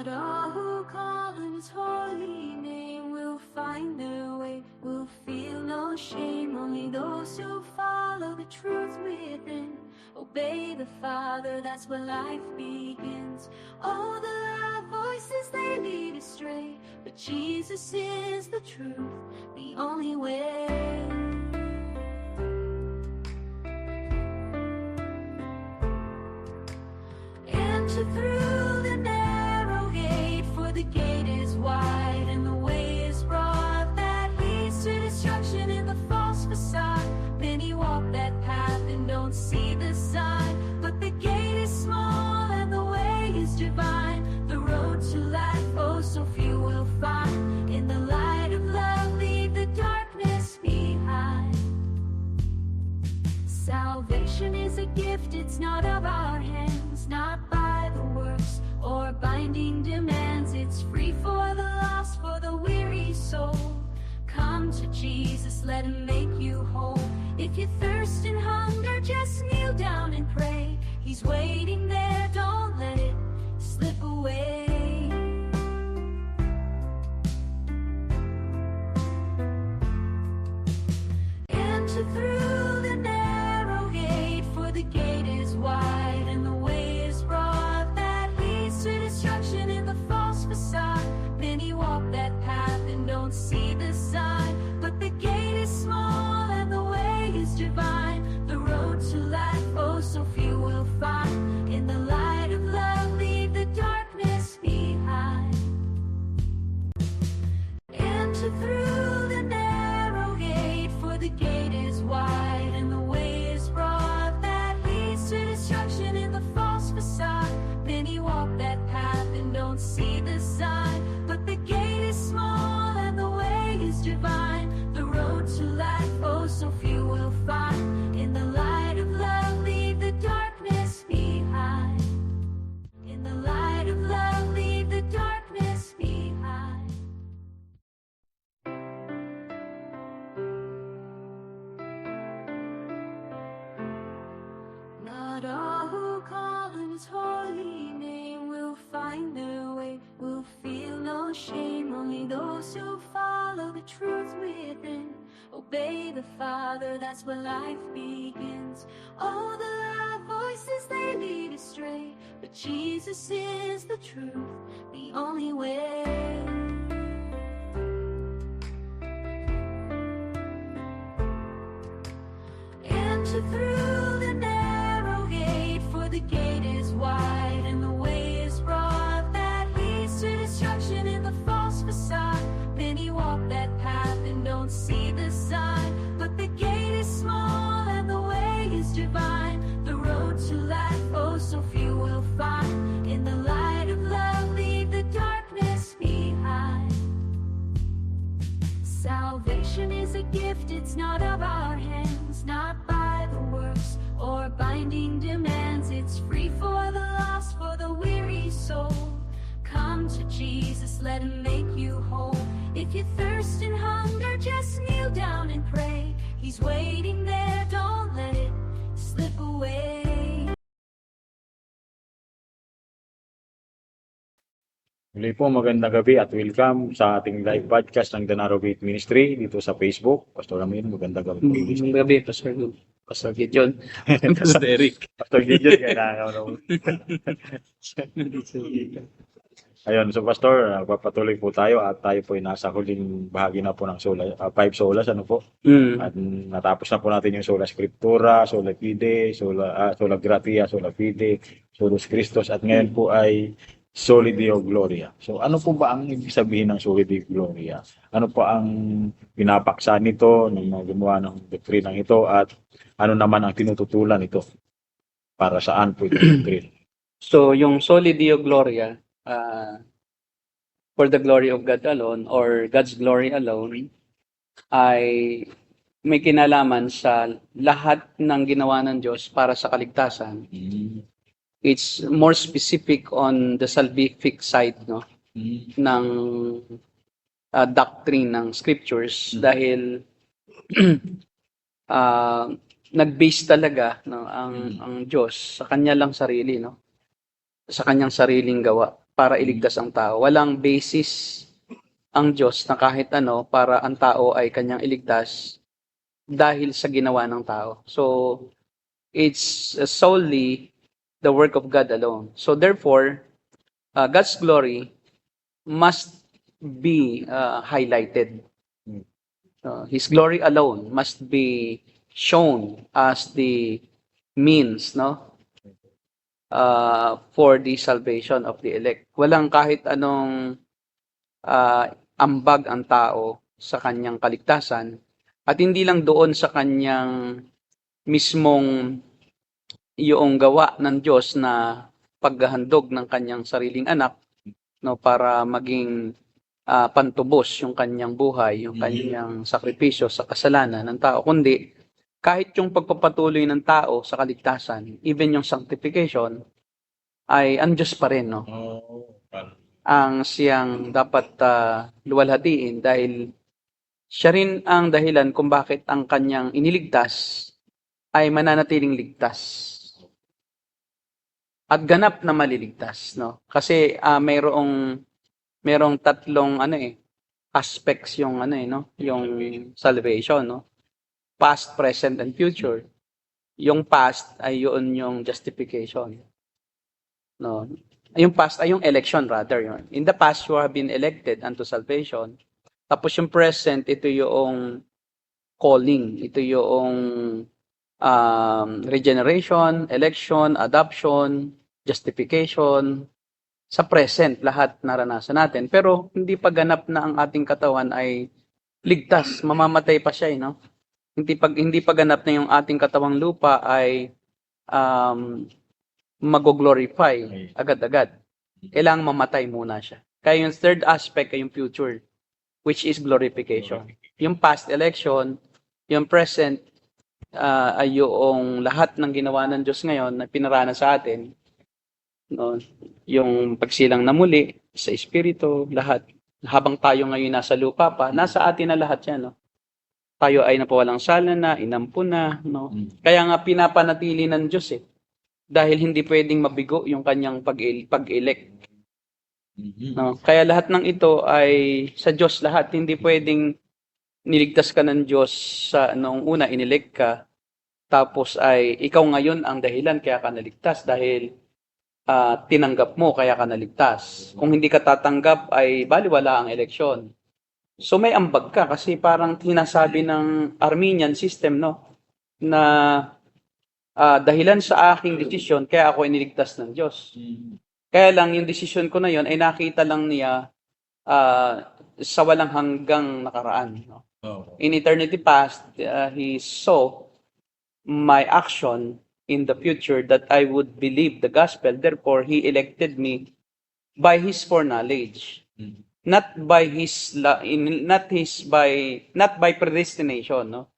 Not all who call his holy name will find their way, will feel no shame. Only those who follow the truth within, obey the Father, that's where life begins. All the loud voices, they lead astray, but Jesus is the truth, the only way. Enter through the narrow gate, for the gate is wide and the way is broad that leads to destruction in the false facade. Many walk that path and don't see the sign, but the gate is small and the way is divine. The road to life, oh, so few will find. In the light of love, leave the darkness behind. Salvation is a gift, it's not of our hands, not by the works or binding demands. It's free for the lost, for the weary soul. Come to Jesus, let him make you whole. If you thirst and hunger, just kneel down and pray. He's waiting there, don't let it slip away. Enter through the narrow gate, for the gate is wide and the way is broad that leads to destruction in the false facade. Many walk that path and don't see the sign, but the gate is small and the way is divine. The road to life, oh, so few will find. In the light of love, leave the darkness behind. Enter through the narrow gate, for the gate is wide and the way is broad that leads to destruction in the false facade. Many walk that path and don't see the sign, but the gate is small and the way is divine. The road to life, oh, so few will find. In the light of love, leave the darkness behind. In the light of love, leave the darkness behind. Not all who call his holy name will find their way, will feel no shame. Only those who follow the truth within, obey the Father, that's where life begins. All the loud voices, they lead astray, but Jesus is the truth, the only way. Enter through the narrow gate, for the gate is wide and the way is broad that leads to destruction in the false facade. Many walk that path and don't see the sign, but the gate is small and the way is divine. The road to life, oh, so few will find. In the light of love, leave the darkness behind. Salvation is a gift, it's not of our hands, not by the works or binding demands. It's free for the lost, for the weary soul. Come to Jesus, let him make you whole. If you thirst and hunger, just kneel down and pray. He's waiting there, don't let it slip away. Muli po, magandang gabi at welcome sa ating live podcast ng Danaro Gate Ministry dito sa Facebook. Pastor Amin, magandang gabi po. Magandang gabi, Pastor Gideon, Pastor Eric. Pastor Gideon, kailangan mo. Ayun, so Pastor, papatuloy po tayo at tayo po ay nasa huling bahagi na po ng five solas, ano po? At natapos na po natin yung sola scriptura, sola fide, sola gratia, sola fide, solus Christus, at ngayon po ay soli Deo Gloria. So ano po ba ang ibig sabihin ng soli Deo Gloria? Ano po ang pinapaksa nito ng mga gumawa ng doktrinang ito at ano naman ang tinututulan ito? Para saan po ito doktrina? So, yung Soli Deo Gloria, for the glory of God alone, or God's glory alone, ay may kinalaman sa lahat ng ginawa ng Diyos para sa kaligtasan. It's more specific on the salvific side, no, ng doctrine ng scriptures, dahil nag-base talaga, no, ang Diyos sa kanya lang sarili, no, sa kanyang sariling gawa. para iligtas ang tao. Walang basis ang Diyos na kahit ano para ang tao ay kanyang iligtas dahil sa ginawa ng tao. So, it's solely the work of God alone. So, therefore, God's glory must be highlighted. His glory alone must be shown as the means, no, for the salvation of the elect. Walang kahit anong ambag ang tao sa kanyang kaligtasan, at hindi lang doon sa kanyang mismong iyong gawa ng Diyos na paghahandog ng kanyang sariling anak, no, para maging pantubos yung kanyang buhay, yung kanyang sakripisyo sa kasalanan ng tao, kundi kahit yung pagpapatuloy ng tao sa kaligtasan, even yung sanctification, ay ang Diyos pa rin, no? Ang siyang dapat luwalhatiin, dahil siya rin ang dahilan kung bakit ang kanyang iniligtas ay mananatiling ligtas at ganap na maliligtas, no? Kasi merong tatlong aspects yung no, yung salvation, no? Past, present, and future. Yung past ay yun yung justification, no? Yung past ay yung election, rather. Yun. In the past, you have been elected unto salvation. Tapos yung present, ito yung calling. Ito yung regeneration, election, adoption, justification. Sa present, lahat naranasan natin. Pero hindi pa ganap na ang ating katawan ay ligtas. Mamamatay pa siya, no? Hindi pa ganap na yung ating katawang lupa ay mag-glorify agad-agad. Kailangang mamatay muna siya. Kaya yung third aspect ay yung future, which is glorification. Yung past, election. Yung present ay yung lahat ng ginawa ng Diyos ngayon na pinarana sa atin. No, yung pagsilang na muli sa espiritu, lahat. Habang tayo ngayon nasa lupa pa, nasa atin na lahat yan, no? Tayo ay napawalang sala na, inampun na, no? Kaya nga pinapanatili ng Diyos dahil hindi pwedeng mabigo yung kanyang pag-elect. No? Kaya lahat ng ito ay sa Diyos lahat. Hindi pwedeng niligtas ka ng Diyos sa noong una inelect ka, tapos ay ikaw ngayon ang dahilan kaya ka naligtas dahil tinanggap mo kaya ka naligtas. Kung hindi ka tatanggap ay baliwala ang eleksyon. So may ambag ka kasi parang sinasabi ng Arminian system, no, na dahilan sa aking desisyon kaya ako iniligtas ng Diyos. Kaya lang yung desisyon ko na yon ay nakita lang niya sa walang hanggang nakaraan, no? In eternity past, He saw my action in the future that I would believe the gospel. Therefore, He elected me by His foreknowledge, not by predestination, no,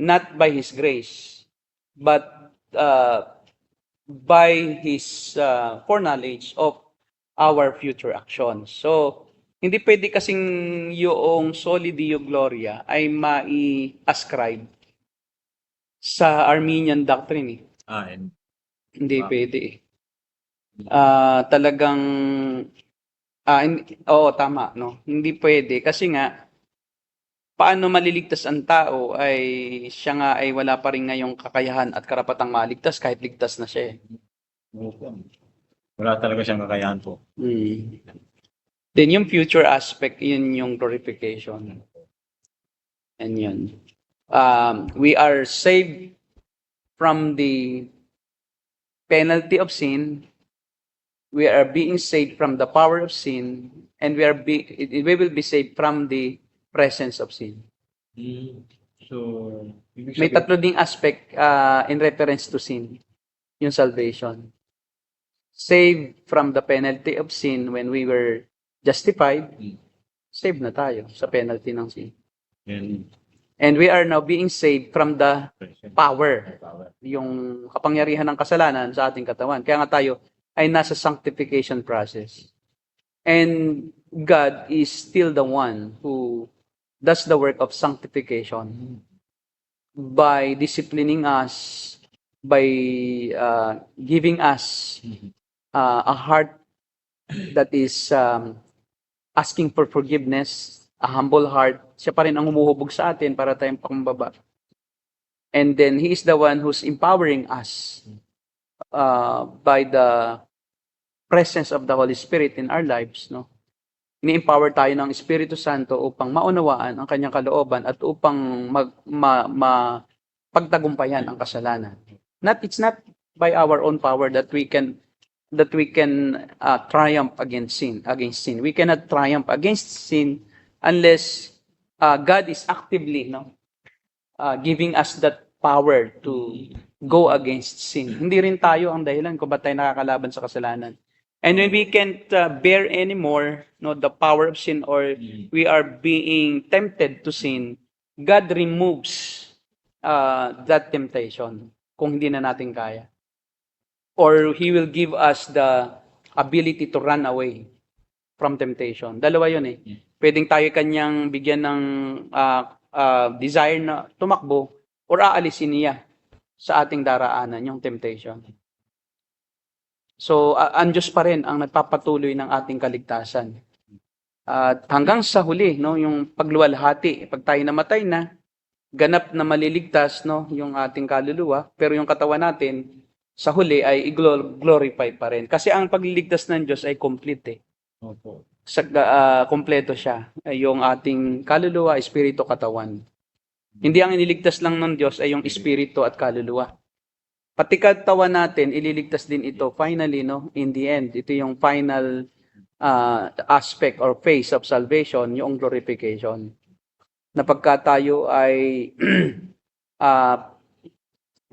not by His grace, but by His foreknowledge of our future actions. So, hindi pwede kasing yung soli Deo Gloria ay mai-ascribe sa Arminian doctrine. Hindi pwede. Talagang tama, no? Hindi pwede kasi nga paano maliligtas ang tao ay siya nga ay wala pa rin ngayong kakayahan at karapatang maligtas kahit ligtas na siya. Wala talaga siyang kakayahan po. Then yung future aspect, yun yung glorification. And yun. We are saved from the penalty of sin. We are being saved from the power of sin, and we will be saved from the presence of sin. So, may tatlo ding aspect in reference to sin, yung salvation. Saved from the penalty of sin when we were justified, saved na tayo sa penalty ng sin. And we are now being saved from the power, yung kapangyarihan ng kasalanan sa ating katawan. Kaya nga tayo ay nasa sanctification process. And God is still the one who does the work of sanctification by disciplining us, by giving us a heart that is asking for forgiveness, a humble heart. Siya pa rin ang humuhubog sa atin para tayong pakumbaba. And then He is the one who's empowering us by the presence of the Holy Spirit in our lives, no? Ini-empower tayo ng Espiritu Santo upang maunawaan ang kanyang kalooban at upang pagtagumpayan ang kasalanan. It's not by our own power that we can triumph against sin. We cannot triumph against sin unless God is actively giving us that power to go against sin. Hindi rin tayo ang dahilan kung ba't tayo nakakalaban sa kasalanan. And when we can't bear anymore the power of sin, or we are being tempted to sin, God removes that temptation kung hindi na natin kaya. Or He will give us the ability to run away from temptation. Dalawa yun eh. Pwedeng tayo kanyang bigyan ng desire na tumakbo, or aalisin niya sa ating daraanan yung temptation. So, ang Diyos pa rin ang nagpapatuloy ng ating kaligtasan. At hanggang sa huli, yung pagluwalhati, pag tayo namatay na, ganap na maliligtas, yung ating kaluluwa, pero yung katawan natin, sa huli ay glorify pa rin. Kasi ang pagliligtas ng Diyos ay complete eh. Opo. Kompleto siya. Yung ating kaluluwa, espiritu, katawan. Hindi ang iniligtas lang ng Diyos ay yung espiritu at kaluluwa. Pati katawan natin, ililigtas din ito finally, in the end. Ito yung final aspect or phase of salvation, yung glorification. Na pagka tayo ay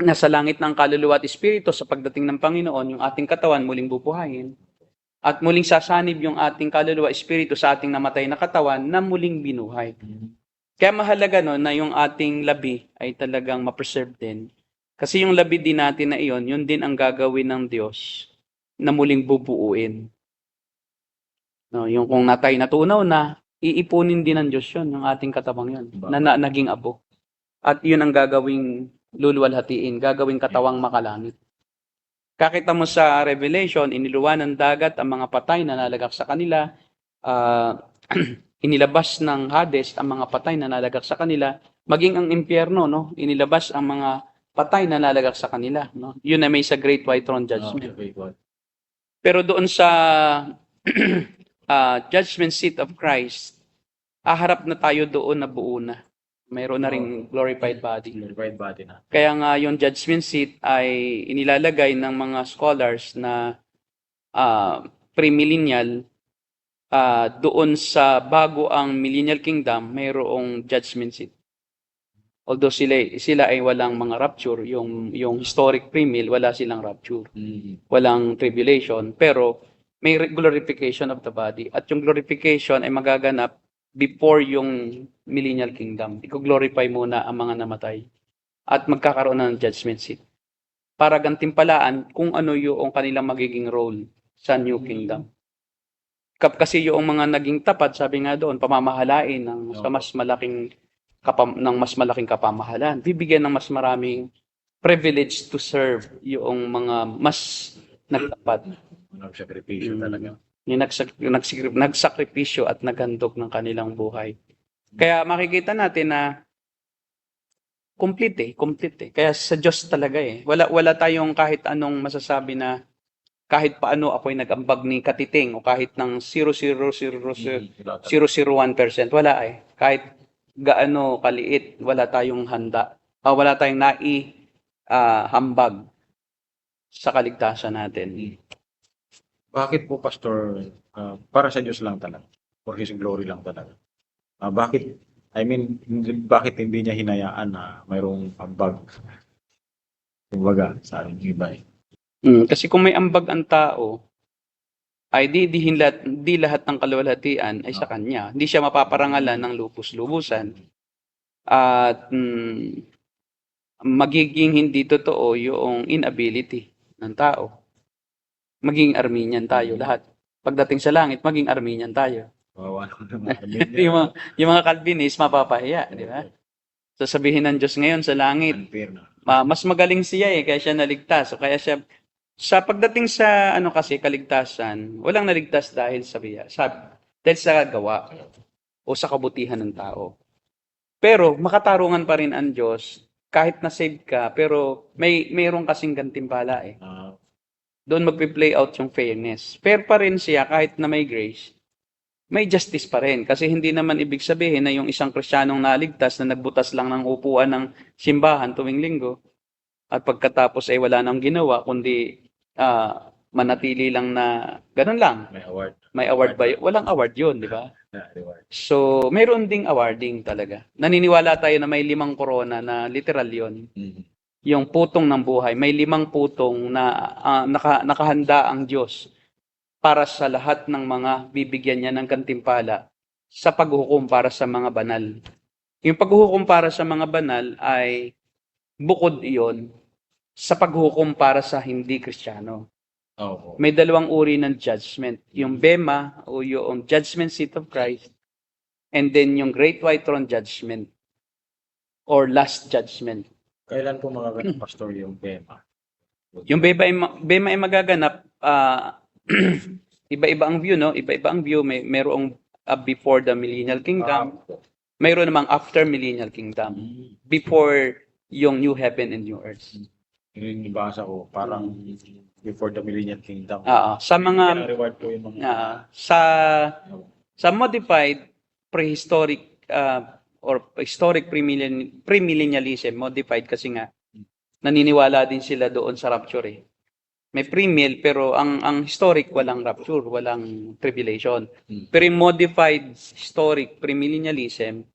nasa langit ng kaluluwa at espiritu sa pagdating ng Panginoon, yung ating katawan muling bubuhayin. At muling sasanib yung ating kaluluwa, espiritu sa ating namatay na katawan na muling binuhay. Kaya mahalaga na yung ating labi ay talagang ma-preserve din. Kasi yung labi din natin na iyon, yun din ang gagawin ng Diyos na muling bubuuin. Yung kung natunaw na, iipunin din ng Diyos yun, yung ating katawang yun, na naging abo. At yun ang gagawing luluwalhatiin, gagawing katawang makalangit. Kakita mo sa Revelation, iniluwan ng dagat ang mga patay na nalagak sa kanila, inilabas ng Hades ang mga patay na nalagak sa kanila, maging ang impyerno, inilabas ang mga patay na nalagak sa kanila. Yun na may sa Great White Throne Judgment. Pero doon sa judgment seat of Christ, aharap na tayo doon na buo na. Mayroon na ring glorified body. Glorified body na. Kaya nga yung judgment seat ay inilalagay ng mga scholars na premillennial, doon sa bago ang millennial kingdom, mayroong judgment seat. Although sila ay walang mga rapture, yung historic premill, wala silang rapture. Walang tribulation, pero may glorification of the body. At yung glorification ay magaganap before yung millennial kingdom. I-glorify muna ang mga namatay. At magkakaroon na ng judgment seat. Para gantimpalaan kung ano yung kanilang magiging role sa new kingdom. Kasi yung mga naging tapat, sabi nga doon, pamamahalain ng mas malaking kapamahalan. Bibigyan ng mas maraming privilege to serve yung mga mas nagtapat. Nagsakripisyo talaga. Yung nagsakripisyo at naghandog ng kanilang buhay. Kaya makikita natin na complete eh. Kaya sa Diyos talaga eh. Wala tayong kahit anong masasabi na kahit paano ako'y nag-ambag ni katiting o kahit ng 0.001%, wala eh. Kahit gaano kaliit, wala tayong handa. Wala tayong hambag sa kaligtasan natin. Bakit po, Pastor, para sa Diyos lang talaga? For His glory lang talaga? Bakit hindi niya hinayaan na mayroong ambag? Kumbaga, sa ating iba eh. Kasi kung may ambag ang tao, ay di lahat ng kaluwalhatian ay sa kanya. Hindi siya mapaparangalan ng lubos-lubusan. At magiging hindi totoo yung inability ng tao. Maging Arminian tayo lahat. Pagdating sa langit, maging Arminian tayo. yung mga Calvinist mapapahiya, di ba? Sasabihin ng Diyos ngayon sa langit, mas magaling siya kaya siya naligtas. So kaya siya Sa pagdating sa ano kasi kaligtasan, walang naligtas dahil dahil sa gawa o sa kabutihan ng tao. Pero makatarungan pa rin ang Diyos kahit na-save ka, pero mayroon kasing gantimpala eh. Ah, Doon magpi-play out yung fairness. Fair pa rin siya kahit na may grace. May justice pa rin. Kasi hindi naman ibig sabihin na yung isang Kristiyanong naligtas na nagbutas lang ng upuan ng simbahan tuwing linggo at pagkatapos ay wala nang ginawa kundi manatili lang na ganun lang. may award. May award ba yun? Walang award yun, di ba? Reward. So, mayroon ding awarding talaga. Naniniwala tayo na may 5 korona na literal yon. Yung putong ng buhay. May 5 putong na nakahanda ang Diyos para sa lahat ng mga bibigyan niya ng gantimpala sa paghuhukom para sa mga banal. Yung paghuhukom para sa mga banal ay bukod iyon sa paghuhukom para sa hindi Kristiyano. Oo. May 2 uri ng judgment. Yung Bema o yung judgment seat of Christ and then yung Great White Throne judgment or last judgment. Kailan po magaganap, Pastor, yung Bema? Yung Bema ay magaganap, iba-iba ang view, no? Iba-iba ang view. Mayroong before the millennial kingdom. Mayroon namang after millennial kingdom. Before yung new heaven and new earth. Yung nabasa ko, parang before the millennial kingdom. Sa mga reward po yung mga sa modified prehistoric or historic premillennialism, modified kasi nga naniniwala din sila doon sa rapture eh. May premill pero ang historic walang rapture, walang tribulation. Pero yung modified historic premillennialism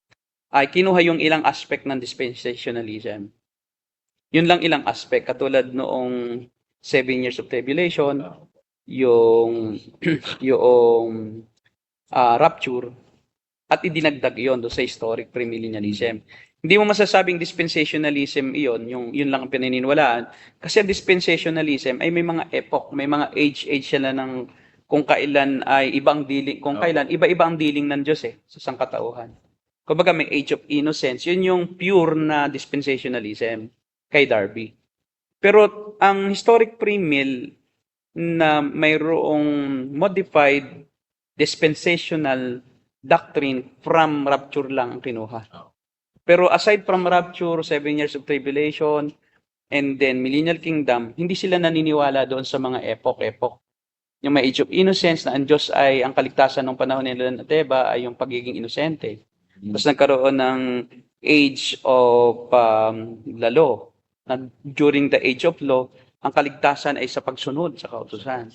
ay kinuha yung ilang aspect ng dispensationalism. Yun lang ilang aspect katulad noong 7 years of tribulation, yung rapture, at idinagdag yon do sa historic premillennialism. Hindi mo masasabing dispensationalism iyon, yun lang ang pinaniniwalaan. Kasi ang dispensationalism ay may mga epoch, may mga age sila ng kung kailan ay ibang dealing, kung kailan iba-iba ang dealing ng Diyos sa sangkatauhan. Kumbaga may age of innocence, yun yung pure na dispensationalism kay Darby. Pero ang historic premill na mayroong modified dispensational doctrine from rapture lang ang kinuha. Pero aside from rapture, 7 years of tribulation, and then millennial kingdom, hindi sila naniniwala doon sa mga epoch. Yung may age of innocence na ang Diyos ay ang kaligtasan ng panahon nila na Teba ay yung pagiging inosente. Tapos nagkaroon ng age of law. Na during the age of law, ang kaligtasan ay sa pagsunod sa kautusan.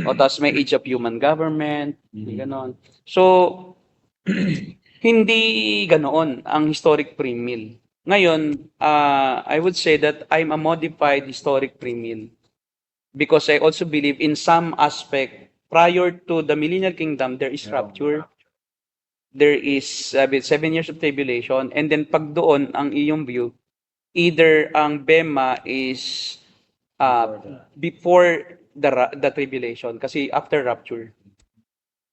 O tapos may age of human government, ganon. So, hindi ganoon ang historic premill. Ngayon, I would say that I'm a modified historic premill because I also believe in some aspect, prior to the millennial kingdom, there is rapture. There is 7 years of tribulation, and then pag doon ang iyong view, either ang Bema is before the tribulation, kasi after rapture,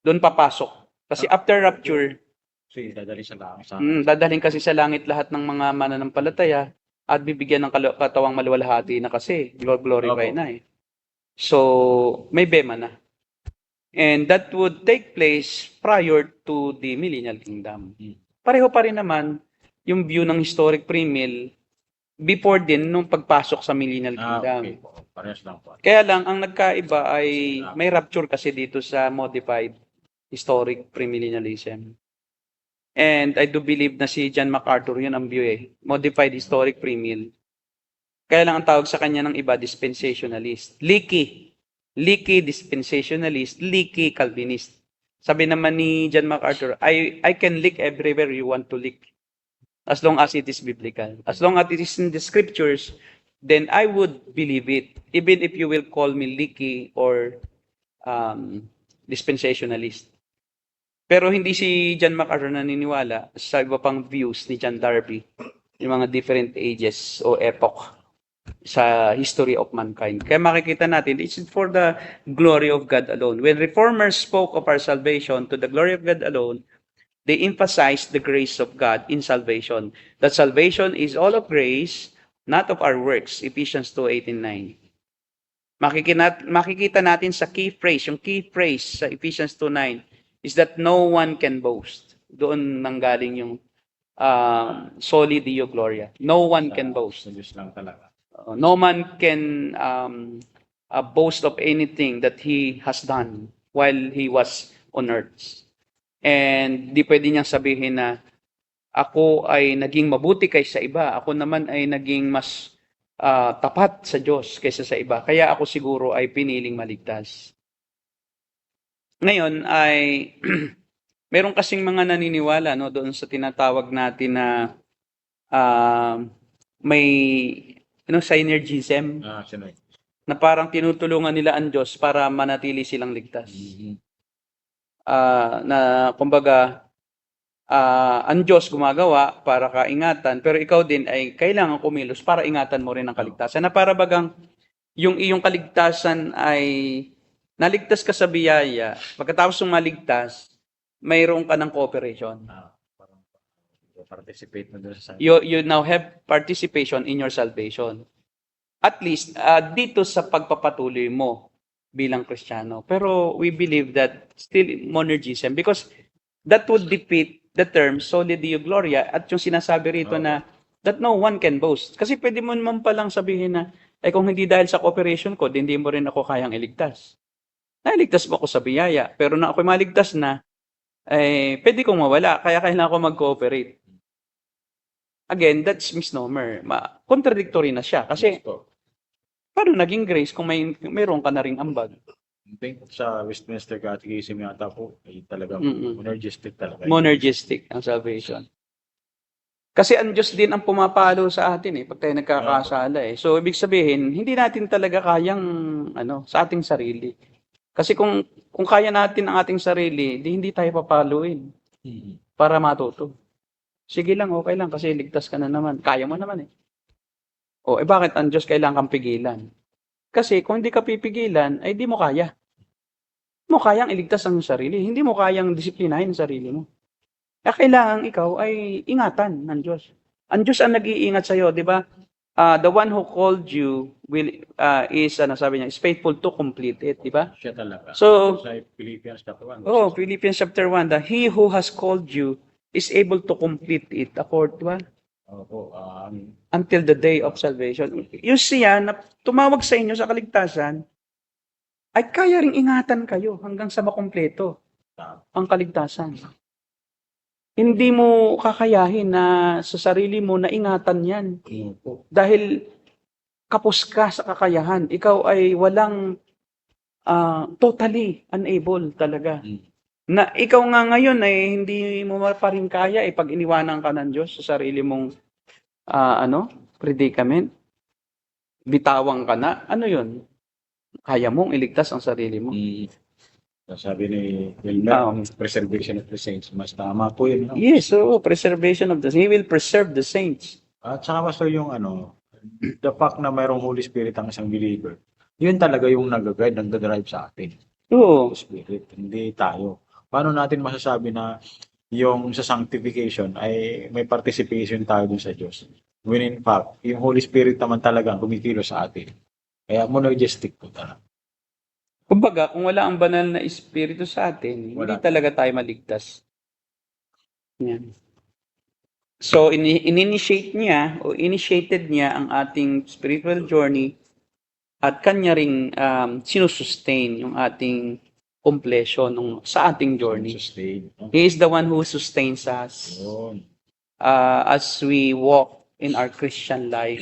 doon papasok. Kasi after rapture, dadalhin kasi sa langit lahat ng mga mananampalataya at bibigyan ng katawang maluwalhati na kasi glorify na eh. So, may Bema na. And that would take place prior to the millennial kingdom. Pareho pa rin naman yung view ng historic premill before din nung pagpasok sa millennial kingdom. Okay. Parehas lang po. Kaya lang, ang nagkaiba ay may rapture kasi dito sa modified historic premillennialism. And I do believe na si John MacArthur, yun ang view modified historic premill. Kaya lang ang tawag sa kanya ng iba, dispensationalist. Leaky dispensationalist, leaky Calvinist. Sabi naman ni John MacArthur, I can leak everywhere you want to leak. As long as it is biblical. As long as it is in the scriptures, then I would believe it. Even if you will call me leaky or dispensationalist. Pero hindi si John MacArthur naniniwala sa iba pang views ni John Darby, yung mga different ages o epoch sa history of mankind. Kaya makikita natin, it's for the glory of God alone. When reformers spoke of our salvation to the glory of God alone, they emphasized the grace of God in salvation. That salvation is all of grace, not of our works. Ephesians 2:8-9. Makikita natin sa key phrase, yung key phrase sa Ephesians 2:9 is that no one can boast. Doon nanggaling yung soli Deo Gloria. No one can boast. Sa Diyos lang talaga. No man can boast of anything that he has done while he was on earth. And di pwede niyang sabihin na ako ay naging mabuti kaysa iba. Ako naman ay naging mas tapat sa Diyos kaysa sa iba. Kaya ako siguro ay piniling maligtas. Ngayon ay meron kasing mga naniniwala no doon sa tinatawag natin na may synergism Sino? na parang tinutulungan nila ang Diyos para manatili silang ligtas. Na kumbaga ang Diyos gumagawa para kaingatan, pero ikaw din ay kailangan kumilos para ingatan mo rin ang kaligtasan. Na para bagang yung iyong kaligtasan ay naligtas ka sa biyaya, pagkatapos ng maligtas, mayroon ka ng cooperation. Parang participate na doon sa You now have participation in your salvation. At least, dito sa pagpapatuloy mo bilang Kristiyano. Pero we believe that still monergism because that would defeat the term soli Deo Gloria at yung sinasabi rito na that no one can boast. Kasi pwede mo naman palang sabihin na kung hindi dahil sa cooperation ko, hindi mo rin ako kayang iligtas. Nailigtas mo ako sa biyaya, pero na ako'y maligtas na, pwede kong mawala, kaya kailangan ko mag-cooperate. Again, that's misnomer. Contradictory na siya. Kasi, paano naging grace kung mayroon ka na ring ambag? I think sa Westminster Catechism yata po, ay talagang monergistic talaga. Monergistic ang salvation. Kasi ang Diyos din ang pumapalo sa atin pag tayo nagkakasala So, ibig sabihin, hindi natin talaga kayang sa ating sarili. Kasi kung kaya natin ang ating sarili, hindi tayo papaluin para matuto. Sige lang, okay lang kasi ligtas ka na naman. Kaya mo naman bakit ang Diyos kailangan kang pigilan? Kasi kung hindi ka pipigilan, ay di mo kaya. Hindi mo kayang iligtas ang sarili. Hindi mo kayang disiplinahin ang sarili mo. Kailangan ikaw ay ingatan ng Diyos. Ang Diyos ang nag-iingat sa'yo, di ba? The one who called you sabi niya, is faithful to complete it, di ba? Siya talaga. So, sa Philippians chapter 1. Philippians chapter 1, that he who has called you is able to complete it according to until the day of salvation. Yung siya na tumawag sa inyo sa kaligtasan, ay kaya ring ingatan kayo hanggang sa makumpleto ang kaligtasan. Hindi mo kakayahin na sa sarili mo na ingatan yan. Dahil kapos ka sa kakayahan. Ikaw ay walang totally unable talaga. Na ikaw nga ngayon ay hindi mo pa rin kaya pag iniwanan ka ng Diyos sa sarili mong predicament. Bitawang ka na. Ano yun? Kaya mong iligtas ang sarili mo. Sabi ni Wilmer, preservation of the saints. Mas tama po yun. No? Yes, preservation of the saints. He will preserve the saints. At saka Pastor, yung the fact na mayroong Holy Spirit ang isang believer, yun talaga yung nag-guide, nag-drive sa atin. Oo. Spirit, hindi tayo. Paano natin masasabi na yung sa sanctification ay may participation tayo dun sa Diyos? When in fact, yung Holy Spirit naman talaga kumikilos sa atin. Kaya monergistic po talaga. Kumbaga, kung wala ang banal na espiritu sa atin, hindi talaga tayo maligtas. Yan. So, initiated niya ang ating spiritual journey at kanya ring sinusustain yung ating completion sa ating journey. He is the one who sustains us as we walk in our Christian life,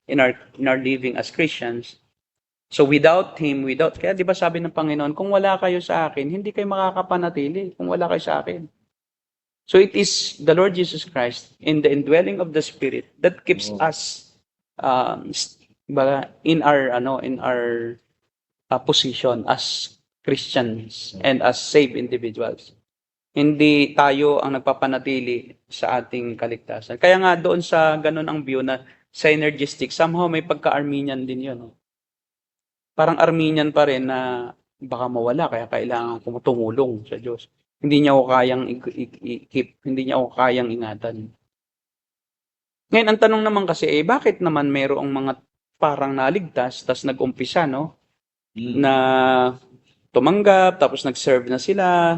in our living as Christians. So without Him, kaya di ba sabi ng Panginoon, kung wala kayo sa akin, hindi kayo makakapanatili kung wala kayo sa akin. So it is the Lord Jesus Christ in the indwelling of the Spirit that keeps us in our position as Christians and as saved individuals. Hindi tayo ang nagpapanatili sa ating kaligtasan. Kaya nga doon sa ganun ang view na synergistic, somehow may pagka-Arminian din yun. Parang Arminian pa rin na baka mawala, kaya kailangan kong tumulong sa Diyos. Hindi niya ako kayang i-keep, hindi niya ako kayang ingatan. Ngayon, ang tanong naman kasi, bakit naman mayroong mga parang naligtas, tas nag-umpisa, na tumanggap, tapos nag-serve na sila,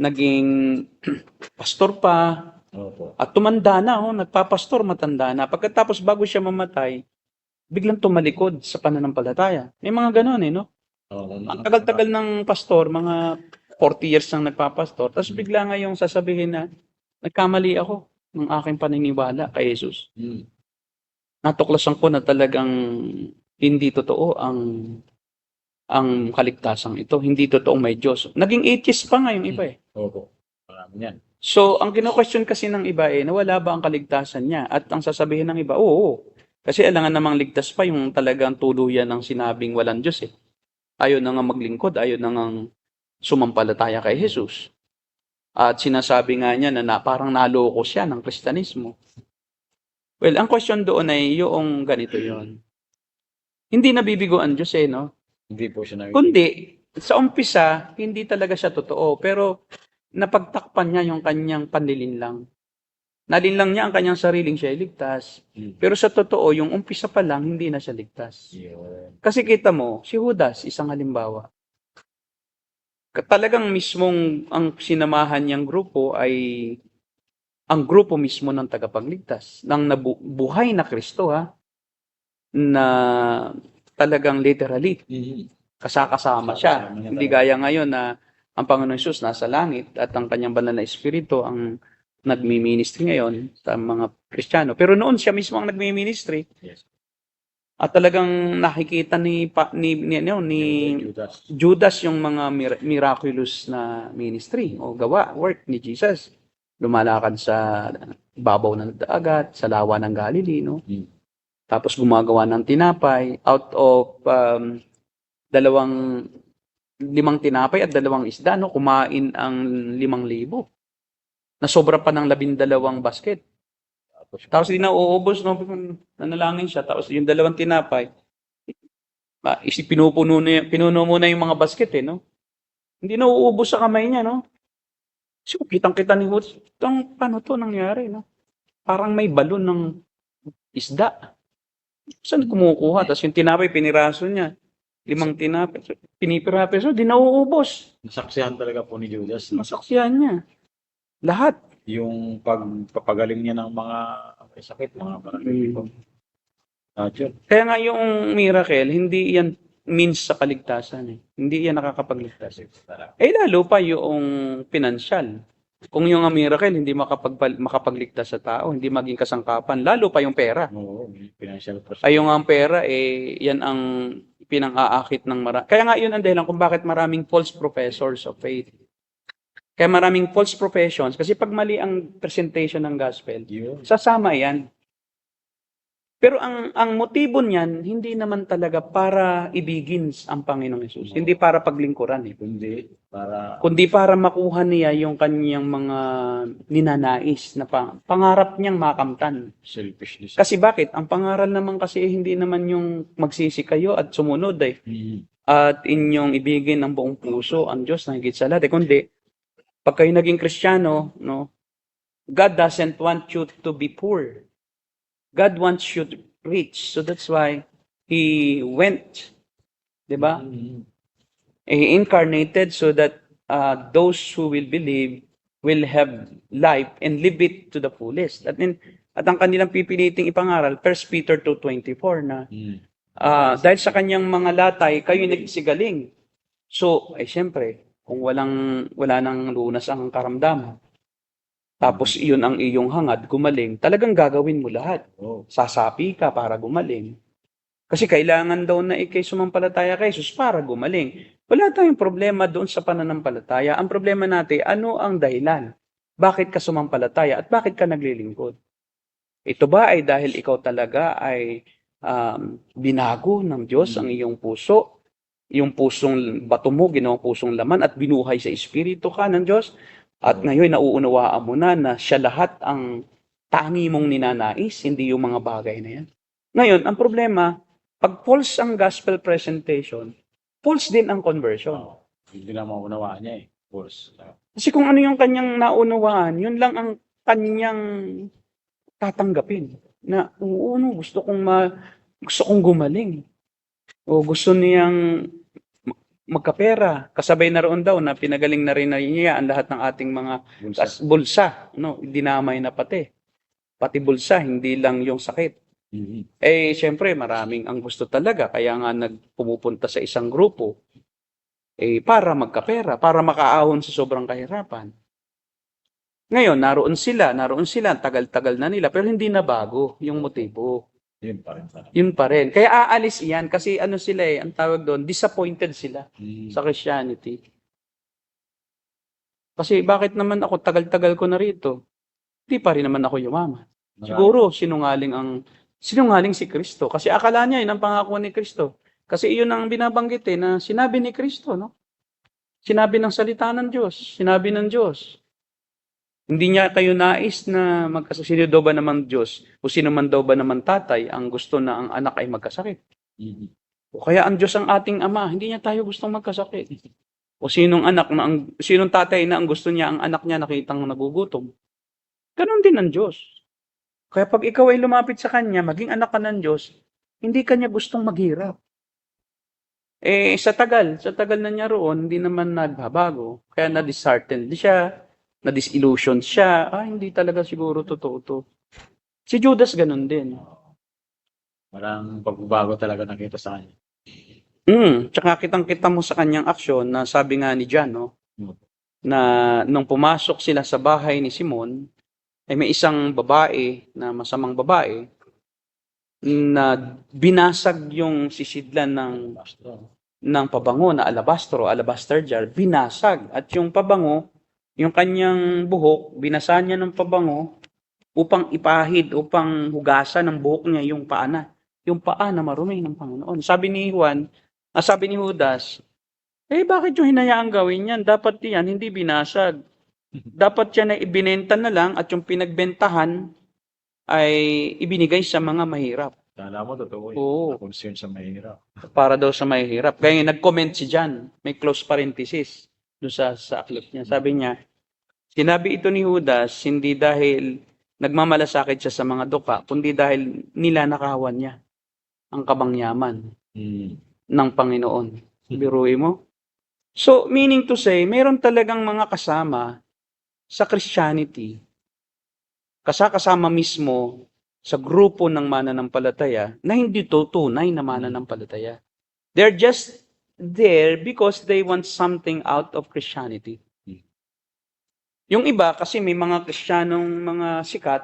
naging pastor pa, Opo. at tumanda na, nagpapastor, matanda na. Pagkatapos bago siya mamatay, biglang tumalikod sa pananampalataya. May mga ganon no? Ang tagal-tagal ng pastor, mga 40 years nang nagpapastor, tapos bigla ngayong sasabihin na, nagkamali ako ng aking paniniwala kay Jesus. Natuklasan ko na talagang hindi totoo ang kaligtasang ito. Hindi totoong may Diyos. Naging atheist pa nga yung iba Opo. Marami yan. So, ang kino-question kasi ng iba nawala ba ang kaligtasan niya? At ang sasabihin ng iba, oo. Kasi alangan namang ligtas pa yung talagang tuluyan ng sinabing walang Diyos Ayaw na nga maglingkod, ayaw na nga sumampalataya kay Jesus. At sinasabi nga niya na parang naloko siya ng Kristyanismo. Well, ang question doon ay yung ganito yon. Hindi nabibigo ang Diyos no? Hindi po siya nabibigo. Kundi, sa umpisa, hindi talaga siya totoo. Pero, napagtakpan niya yung kanyang panlilinlang. Nalinlang niya ang kanyang sariling siya ligtas. Pero sa totoo, yung umpisa pa lang, hindi na siya ligtas. Kasi kita mo, si Judas, isang halimbawa. Talagang mismong ang sinamahan niyang grupo ay ang grupo mismo ng tagapagligtas. Ng buhay na Kristo na talagang literally kasama siya. Hindi gaya ngayon na ang Panginoon Hesus nasa langit at ang kanyang banal na espiritu ang nagmi-ministry ngayon sa mga Kristiyano. Pero noon siya mismo ang nagmi-ministry. Yes. At talagang nakikita ni Judas yung mga miraculous na ministry o work ni Jesus. Lumalakad sa babaw ng dagat, sa lawa ng Galilee, Tapos gumagawa ng tinapay out of 5 tinapay at 2 isda, kumain ang 5,000. Na sobra pa ng 12 basket. Tapos di na uubos, nanalangin siya. Tapos yung 2 tinapay, pinuno muna yung mga basket, Hindi na uubos sa kamay niya, So, kitang-kita ni Hoots, paano to nangyari, Parang may balon ng isda. Saan kumukuha? Tapos yung tinapay, piniraso niya. 5 tinapay. Pinipiraso, di na uubos. Nasaksihan talaga po ni Judas. Nasaksihan niya. Lahat. Yung pagpapagaling niya ng mga may sakit, mga parang Kaya nga yung miracle, hindi yan means sa kaligtasan. Hindi yan nakakapagligtas. Lalo pa yung financial. Kung yung miracle hindi makapagligtas sa tao, hindi maging kasangkapan, lalo pa yung pera. Oo, financial process. Ay yung pera, yan ang pinang-aakit ng Kaya nga yun ang dahilan kung bakit maraming false professors of faith. Kaya maraming false professions, kasi pag mali ang presentation ng gospel, sasama yan. Pero ang motibo niyan, hindi naman talaga para ibigin ang Panginoong Hesus. Hindi para paglingkuran Kundi para makuha niya yung kanyang mga ninanais na pangarap niyang makamtan. Selfishness. Kasi bakit? Ang pangaral naman kasi hindi naman yung magsisi kayo at sumunod at inyong ibigin ng buong puso ang Diyos na higit sa lahat. Kundi, pag kayo naging Kristiyano, God doesn't want you to be poor. God wants you to rich. So that's why He went, di ba? He incarnated so that those who will believe will have life and live it to the fullest. At ang kanilang pipiliting ipangaral, 1 Peter 2:24 na dahil sa kanyang mga latay, kayo nagsisigaling. So, siyempre, kung wala nang lunas ang karamdaman, tapos iyon ang iyong hangad, gumaling, talagang gagawin mo lahat. Sasapi ka para gumaling. Kasi kailangan daw na ikay sumampalataya kay Jesus para gumaling. Wala tayong problema doon sa pananampalataya. Ang problema natin, ano ang dahilan? Bakit ka sumampalataya at bakit ka naglilingkod? Ito ba ay dahil ikaw talaga ay binago ng Diyos ang iyong puso? Yung pusong bato mo, ginawang pusong laman at binuhay sa Espiritu ka ng Diyos. At ngayon, nauunawaan mo na siya lahat ang tangi mong ninanais, hindi yung mga bagay na yan. Ngayon, ang problema, pag false ang gospel presentation, false din ang conversion. Hindi na maunawaan niya false. Kasi kung ano yung kanyang naunawaan, yun lang ang kanyang tatanggapin. Na, gusto kong gumaling. O gusto niyang magkapera. Kasabay na roon daw na pinagaling na rin niya ang lahat ng ating mga Bulsa. bulsa, no? Dinamay na pati. Pati bulsa, hindi lang yung sakit. Eh, syempre, maraming ang gusto talaga. Kaya nga pumupunta sa isang grupo, para magkapera, para makaahon sa sobrang kahirapan. Ngayon, naroon sila, tagal-tagal na nila, pero hindi na bago yung motibo. Yun pa rin sana. Yun pa rin. Kaya aalis iyan kasi ano sila ang tawag doon, disappointed sila sa Christianity. Kasi bakit naman ako tagal-tagal ko na rito? Hindi pa rin naman ako yumaman. Siguro sinungaling si Kristo kasi akala niya yun ang pangako ni Kristo. Kasi iyon ang binabanggit na sinabi ni Kristo, no? Sinabi ng salita ng Diyos, sinabi ng Diyos. Hindi niya kayo nais na sino daw ba naman Diyos o sino man daw ba naman tatay ang gusto na ang anak ay magkasakit. O kaya ang Diyos ang ating ama, hindi niya tayo gustong magkasakit. O sinong tatay na ang gusto niya ang anak niya nakitang nagugutom. Ganon din ang Diyos. Kaya pag ikaw ay lumapit sa Kanya, maging anak ka ng Diyos, hindi Kanya gustong maghirap. Sa tagal na niya roon, hindi naman nagbabago. Kaya na-disheartened siya, na-disillusion siya. Hindi talaga siguro totoo to. Si Judas ganun din. Parang pagbabago talaga nakita sa kanya. Tsaka kitang-kita mo sa kanyang aksyon na sabi nga ni John, no? Na nung pumasok sila sa bahay ni Simon, ay may isang babae na masamang babae na binasag yung sisidlan ng pabango na alabaster jar, binasag. At yung pabango, yung kanyang buhok, binasa niya ng pabango upang ipahid, upang hugasan ng buhok niya yung paa na. Yung paa na marumi ng Panginoon. Sabi ni Judas, bakit yung hinayaang gawin yan? Dapat yan, hindi binasag. Dapat yan ay ibinenta na lang at yung pinagbentahan ay ibinigay sa mga mahirap. Kala mo totoo yun. Oo. Na-concern sa mahirap. Para daw sa mahirap. Kaya nag-comment si John, may close parenthesis doon sa aklat niya. Sabi niya, sinabi ito ni Judas, hindi dahil nagmamalasakit siya sa mga duka, kundi dahil nilanakawan niya ang kabangyaman ng Panginoon. Biruin mo? So, meaning to say, meron talagang mga kasama sa Christianity, kasama mismo sa grupo ng mananampalataya na hindi tunay na mananampalataya. They're just there because they want something out of Christianity. Yung iba, kasi may mga Kristiyanong mga sikat,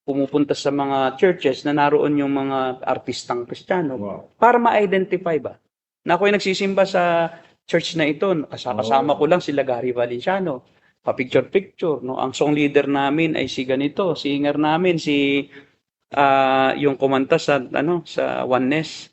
pumupunta sa mga churches na naroon yung mga artistang Kristiyano para ma-identify ba? Na ako ay nagsisimba sa church na ito, kasama ko lang sila Gary Valenciano, pa-picture-picture. No? Ang song leader namin ay si ganito, singer namin, yung kumanta sa Oneness.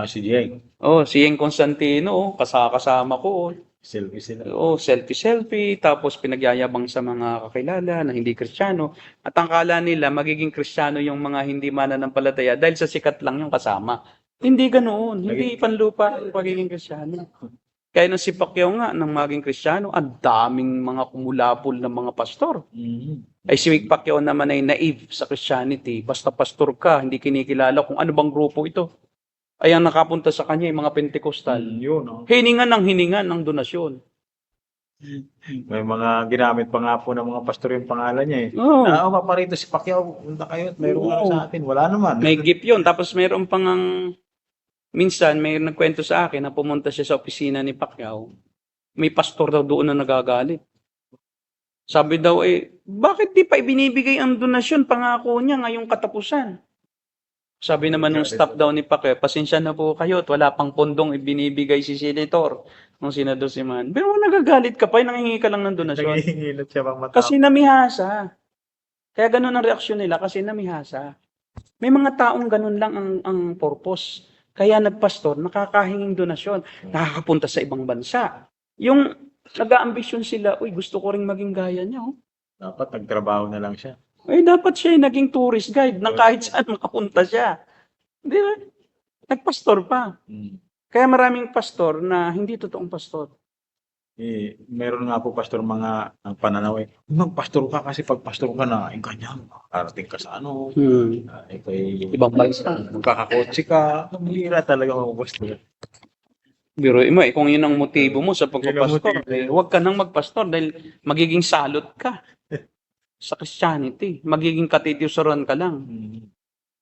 Si Jeng. Si Yeng Constantino, kasama ko. Selfie sila. Selfie. Tapos pinagyayabang sa mga kakilala na hindi Kristiyano. At ang kala nila, magiging Kristiyano yung mga hindi mananampalataya dahil sa sikat lang yung kasama. Hindi ganoon. Hindi panlupa yung pagiging Kristiyano. Kaya nang si Pacquiao nga, nang maging Kristiyano, ang daming mga kumulapol ng mga pastor. Ay si Pacquiao naman ay naive sa Christianity. Basta pastor ka, hindi kinikilala kung ano bang grupo ito. Ay ang nakapunta sa kanya yung mga Pentecostal. Hiningan ng donasyon. May mga ginamit pa nga po ng mga pastor yung pangalan niya paparito si Pacquiao, punta kayo at mayroon sa atin. Wala naman. May gift yun. Tapos mayroon pang minsan may nagkwento sa akin na pumunta siya sa opisina ni Pacquiao. May pastor daw doon na nagagalit. Sabi daw bakit di pa ibinibigay ang donasyon? Pangako niya ngayong katapusan. Sabi naman ng staff daw ni Pacquiao, pasensya na po kayo at wala pang pondong ibinibigay si Senator ng Senador Siman. Pero nagagalit ka pa, nangingi ka lang ng donasyon. Nangingilat siya pang mata. Kasi namihasa. Kaya ganun ang reaksyon nila kasi namihasa. May mga taong ganun lang ang purpose. Kaya nagpastor, nakakahinging donasyon, nakakapunta sa ibang bansa. Yung nag-aambisyon sila, gusto ko ring maging gaya niya. Dapat nagtrabaho na lang siya. Dapat siya naging tourist guide na kahit saan makapunta siya. Di ba? Nagpastor pa. Kaya maraming pastor na hindi totoong pastor. Meron nga po pastor ang pananaw magpastor ka kasi pag pastor ka na, ganyan, karating ka sa Ibang bansa. Magkakakotse ka, mahira talaga mga pastor. Biruin mo, kung yun ang motibo mo sa Yun ang pagpapastor, motibo. huwag ka nang magpastor dahil magiging salot ka sa Christianity. Magiging katitiusuran ka lang.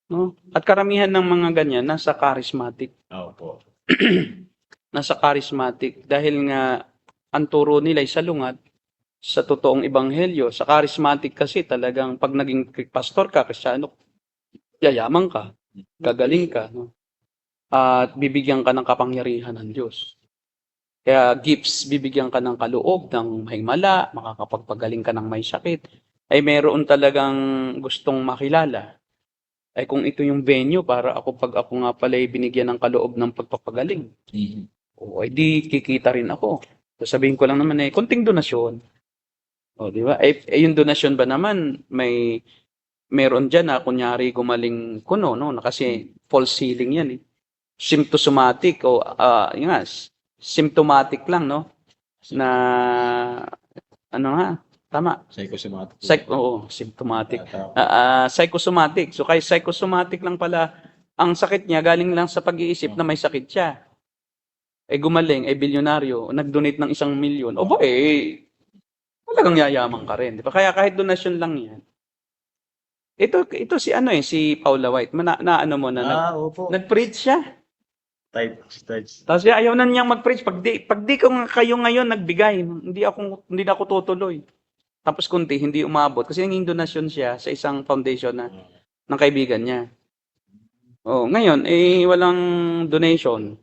No? At karamihan ng mga ganyan, nasa charismatic. Opo. Nasa charismatic. Dahil nga, ang turo nila ay salungat sa totoong ebanghelyo. Sa charismatic kasi talagang pag naging pastor ka, Kristiyano, yayaman ka, gagaling ka, no? At bibigyan ka ng kapangyarihan ng Diyos. Kaya gifts, bibigyan ka ng kaloob, ng himala, makakapagpagaling ka ng may sakit. Ay meron talagang gustong makilala. Ay kung ito yung venue para pag ako nga pala ay binigyan ng kaloob ng pagpapagaling. O ay di kikita rin ako. Sasabihin ko lang naman konting donasyon. O di ba? Yung donasyon ba naman meron diyan na kunyari gumaling kuno no kasi false healing yan symptomatic o yun nga, symptomatic lang no na ano nga tama Psychosomatic. symptomatic psychosomatic so kay psychosomatic lang pala ang sakit niya galing lang sa pag-iisip na may sakit siya gumaling bilyonaryo nag-donate ng 1 milyon talagang yayaman ka rin di ba kaya kahit donasyon lang yan ito si si Paula White na ano mo na Opo. nag-preach siya. Types. Tapos ayaw na niyang mag-preach pag di kayo ngayon nagbigay, hindi na ako tutuloy. Tapos kunti hindi umabot kasi nanging donasyon siya sa isang foundation na ng kaibigan niya. Ngayon walang donation.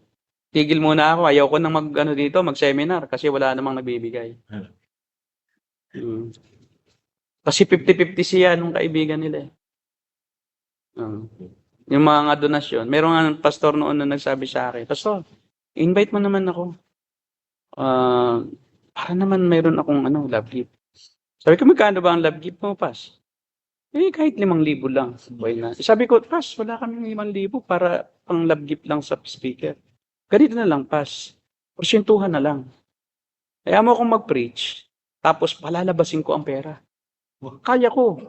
Tigil muna ako, ayaw ko nang mag-seminar kasi wala namang nagbibigay. Kasi 50-50 siya nung kaibigan nila. Yung mga donasyon. Meron nga pastor noon na nagsabi sa akin, Pastor, invite mo naman ako. Para naman meron akong love gift. Sabi ko, magkano ba ang love gift mo, Pas? Kahit 5,000 lang. Sabi ko, Pas, wala kaming 5,000 para pang love gift lang sa speaker. Ganito na lang, Pas. Porsyentuhan na lang. Kaya mo akong mag-preach, tapos palalabasin ko ang pera. Kaya ko.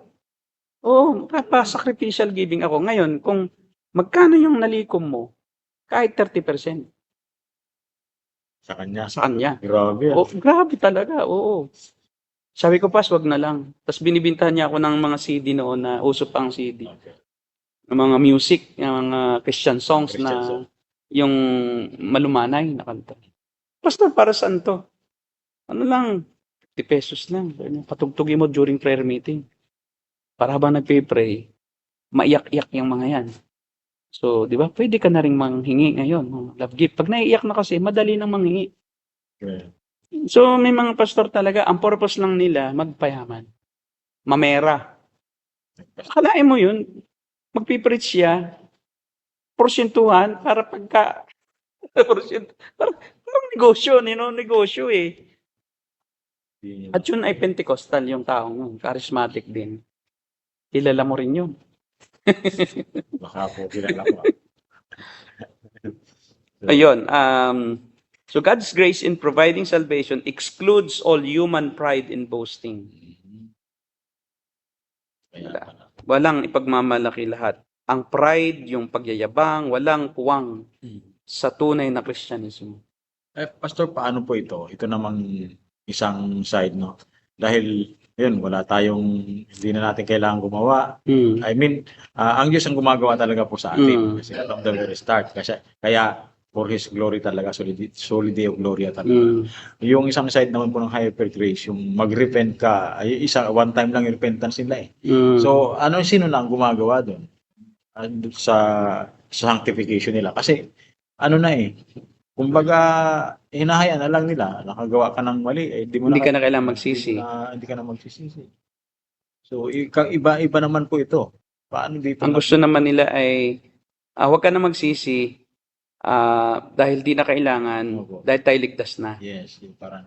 Sacrificial giving ako. Ngayon, kung magkano yung nalikom mo, kahit 30%. Sa kanya. Sa kanya. Grabe. Grabe talaga. Oo. Sabi ko, Pas, wag na lang. Tapos binibintahan niya ako ng mga CD noon na uso pang CD. Okay. Ng mga music, ng mga Christian songs yung malumanay na kanta. Pastor, para saan to? Ano lang, 50 pesos lang. Patugtugin mo during prayer meeting. Para habang nagpe-pray, maiyak-iyak yung mga yan. So, di ba, pwede ka na rin manghingi ngayon. Love gift. Pag naiiyak na kasi, madali nang manghingi. Okay. So, may mga pastor talaga, ang purpose lang nila, magpayaman. Mamera. Akalain mo yun, magpipreach siya, porsyentuhan, para pagka, parang negosyo, negosyo At yun ay Pentecostal yung taong yun, charismatic din. Kilala mo rin yun. Baka po, kilala ko. Ayun, so God's grace in providing salvation excludes all human pride and boasting. Walang ipagmamalaki lahat. Ang pride, yung pagyayabang, walang puwang sa tunay na Kristyanismo. Pastor, paano po ito? Ito namang isang side, no? Dahil yun, hindi na natin kailangan gumawa. I mean, ang Diyos ang gumagawa talaga po sa atin. Kasi from the very start. Kaya for His glory talaga, soli Deo Gloria talaga. Yung isang side naman po ng hyper grace, yung mag-repent ka, one time lang yung repentance nila So, sino na ang gumagawa doon? Sa sanctification nila. Kasi, kumbaga, hinahayaan na lang nila, nakagawa ka ng mali, hindi ka na kailangan magsisi. Hindi ka na magsisisi. So, iba naman po ito. Paano dito? Ang gusto naman nila ay, huwag ka na magsisi, dahil di na kailangan, dahil tayo ligtas na. Yes, parang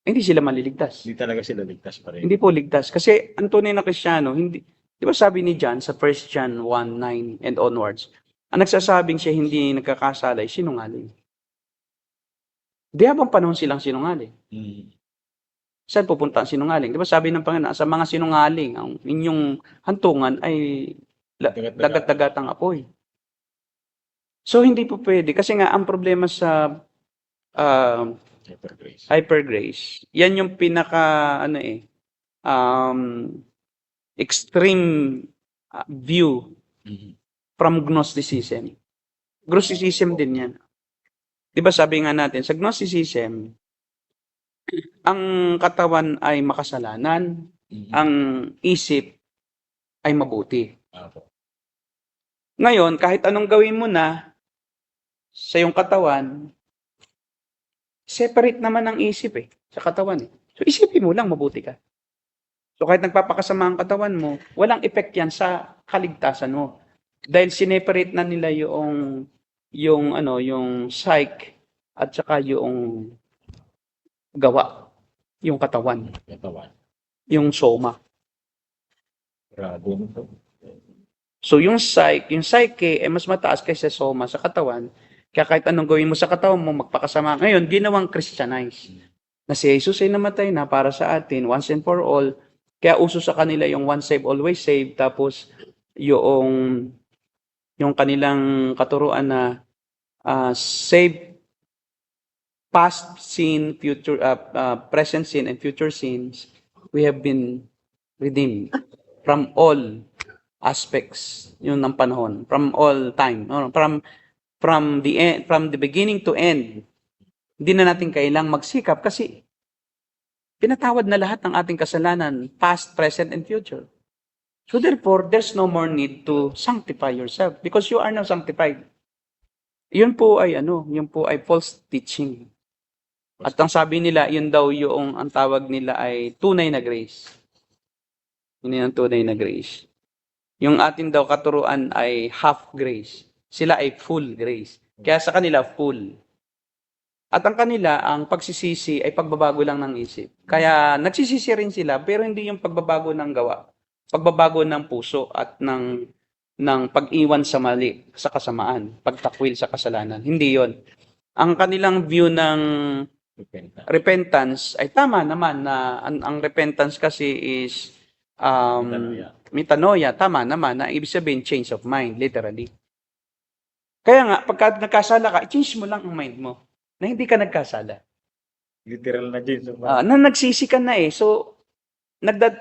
hindi sila maliligtas. Hindi talaga sila ligtas pa rin. Hindi po ligtas. Kasi ang tunay na Kristiyano, di ba sabi ni John sa 1 John 1:9 and onwards, ang nagsasabing siya hindi nagkakasala ay sinungaling. Di habang panahon silang sinungaling. Saan pupunta ang sinungaling? Di ba sabi ng Panginoon, sa mga sinungaling, ang inyong hantungan ay dagat-dagat ang apoy. So hindi po pwede. Kasi nga ang problema sa Hyper grace. hyper grace. Yan yung pinaka extreme view from Gnosticism. Gnosticism din yan. 'Di ba sabi nga natin sa Gnosticism, ang katawan ay makasalanan, ang isip ay mabuti. Apo. Ngayon, kahit anong gawin mo na sa iyong katawan, separate naman ang isip sa katawan So isipin mo lang mabuti ka. So kahit nagpapakasama ang katawan mo, walang effect yan sa kaligtasan mo. Dahil sineparate na nila yung psyche at saka yung gawa, yung katawan, Katawan. yung soma. Grabe mo to. So yung psyche ay mas mataas kaysa soma sa katawan. Kaya kahit anong gawin mo sa katawan mo, magpakasama. Ngayon, ginawang Christianize. Na si Jesus ay namatay na para sa atin, once and for all. Kaya uso sa kanila yung once saved, always saved. Tapos yung kanilang katuruan na save past sin, future, present sin, and future sins. We have been redeemed from all aspects yun ng panahon, from all time, from the beginning to end. Hindi na natin kailang magsikap kasi pinatawad na lahat ng ating kasalanan, past, present, and future. So therefore, there's no more need to sanctify yourself because you are now sanctified. Yun po ay false teaching. At ang sabi nila, yun daw ang tawag nila ay tunay na grace. Yun ang tunay na grace. Yung atin daw katuruan ay half grace. Sila ay full grace. Kaya sa kanila, full. At ang pagsisisi ay pagbabago lang ng isip. Kaya nagsisisi rin sila, pero hindi yung pagbabago ng gawa. Pagbabago ng puso at ng pag-iwan sa mali, sa kasamaan, pagtakwil sa kasalanan. Hindi yon. Ang kanilang view ng repentance ay tama naman na ang repentance kasi is metanoia, tama naman na ibig sabihin change of mind, literally. Kaya nga, pagka nagkasala ka, i-change mo lang ang mind mo na hindi ka nagkasala. Literal na din. Na nagsisi ka na So,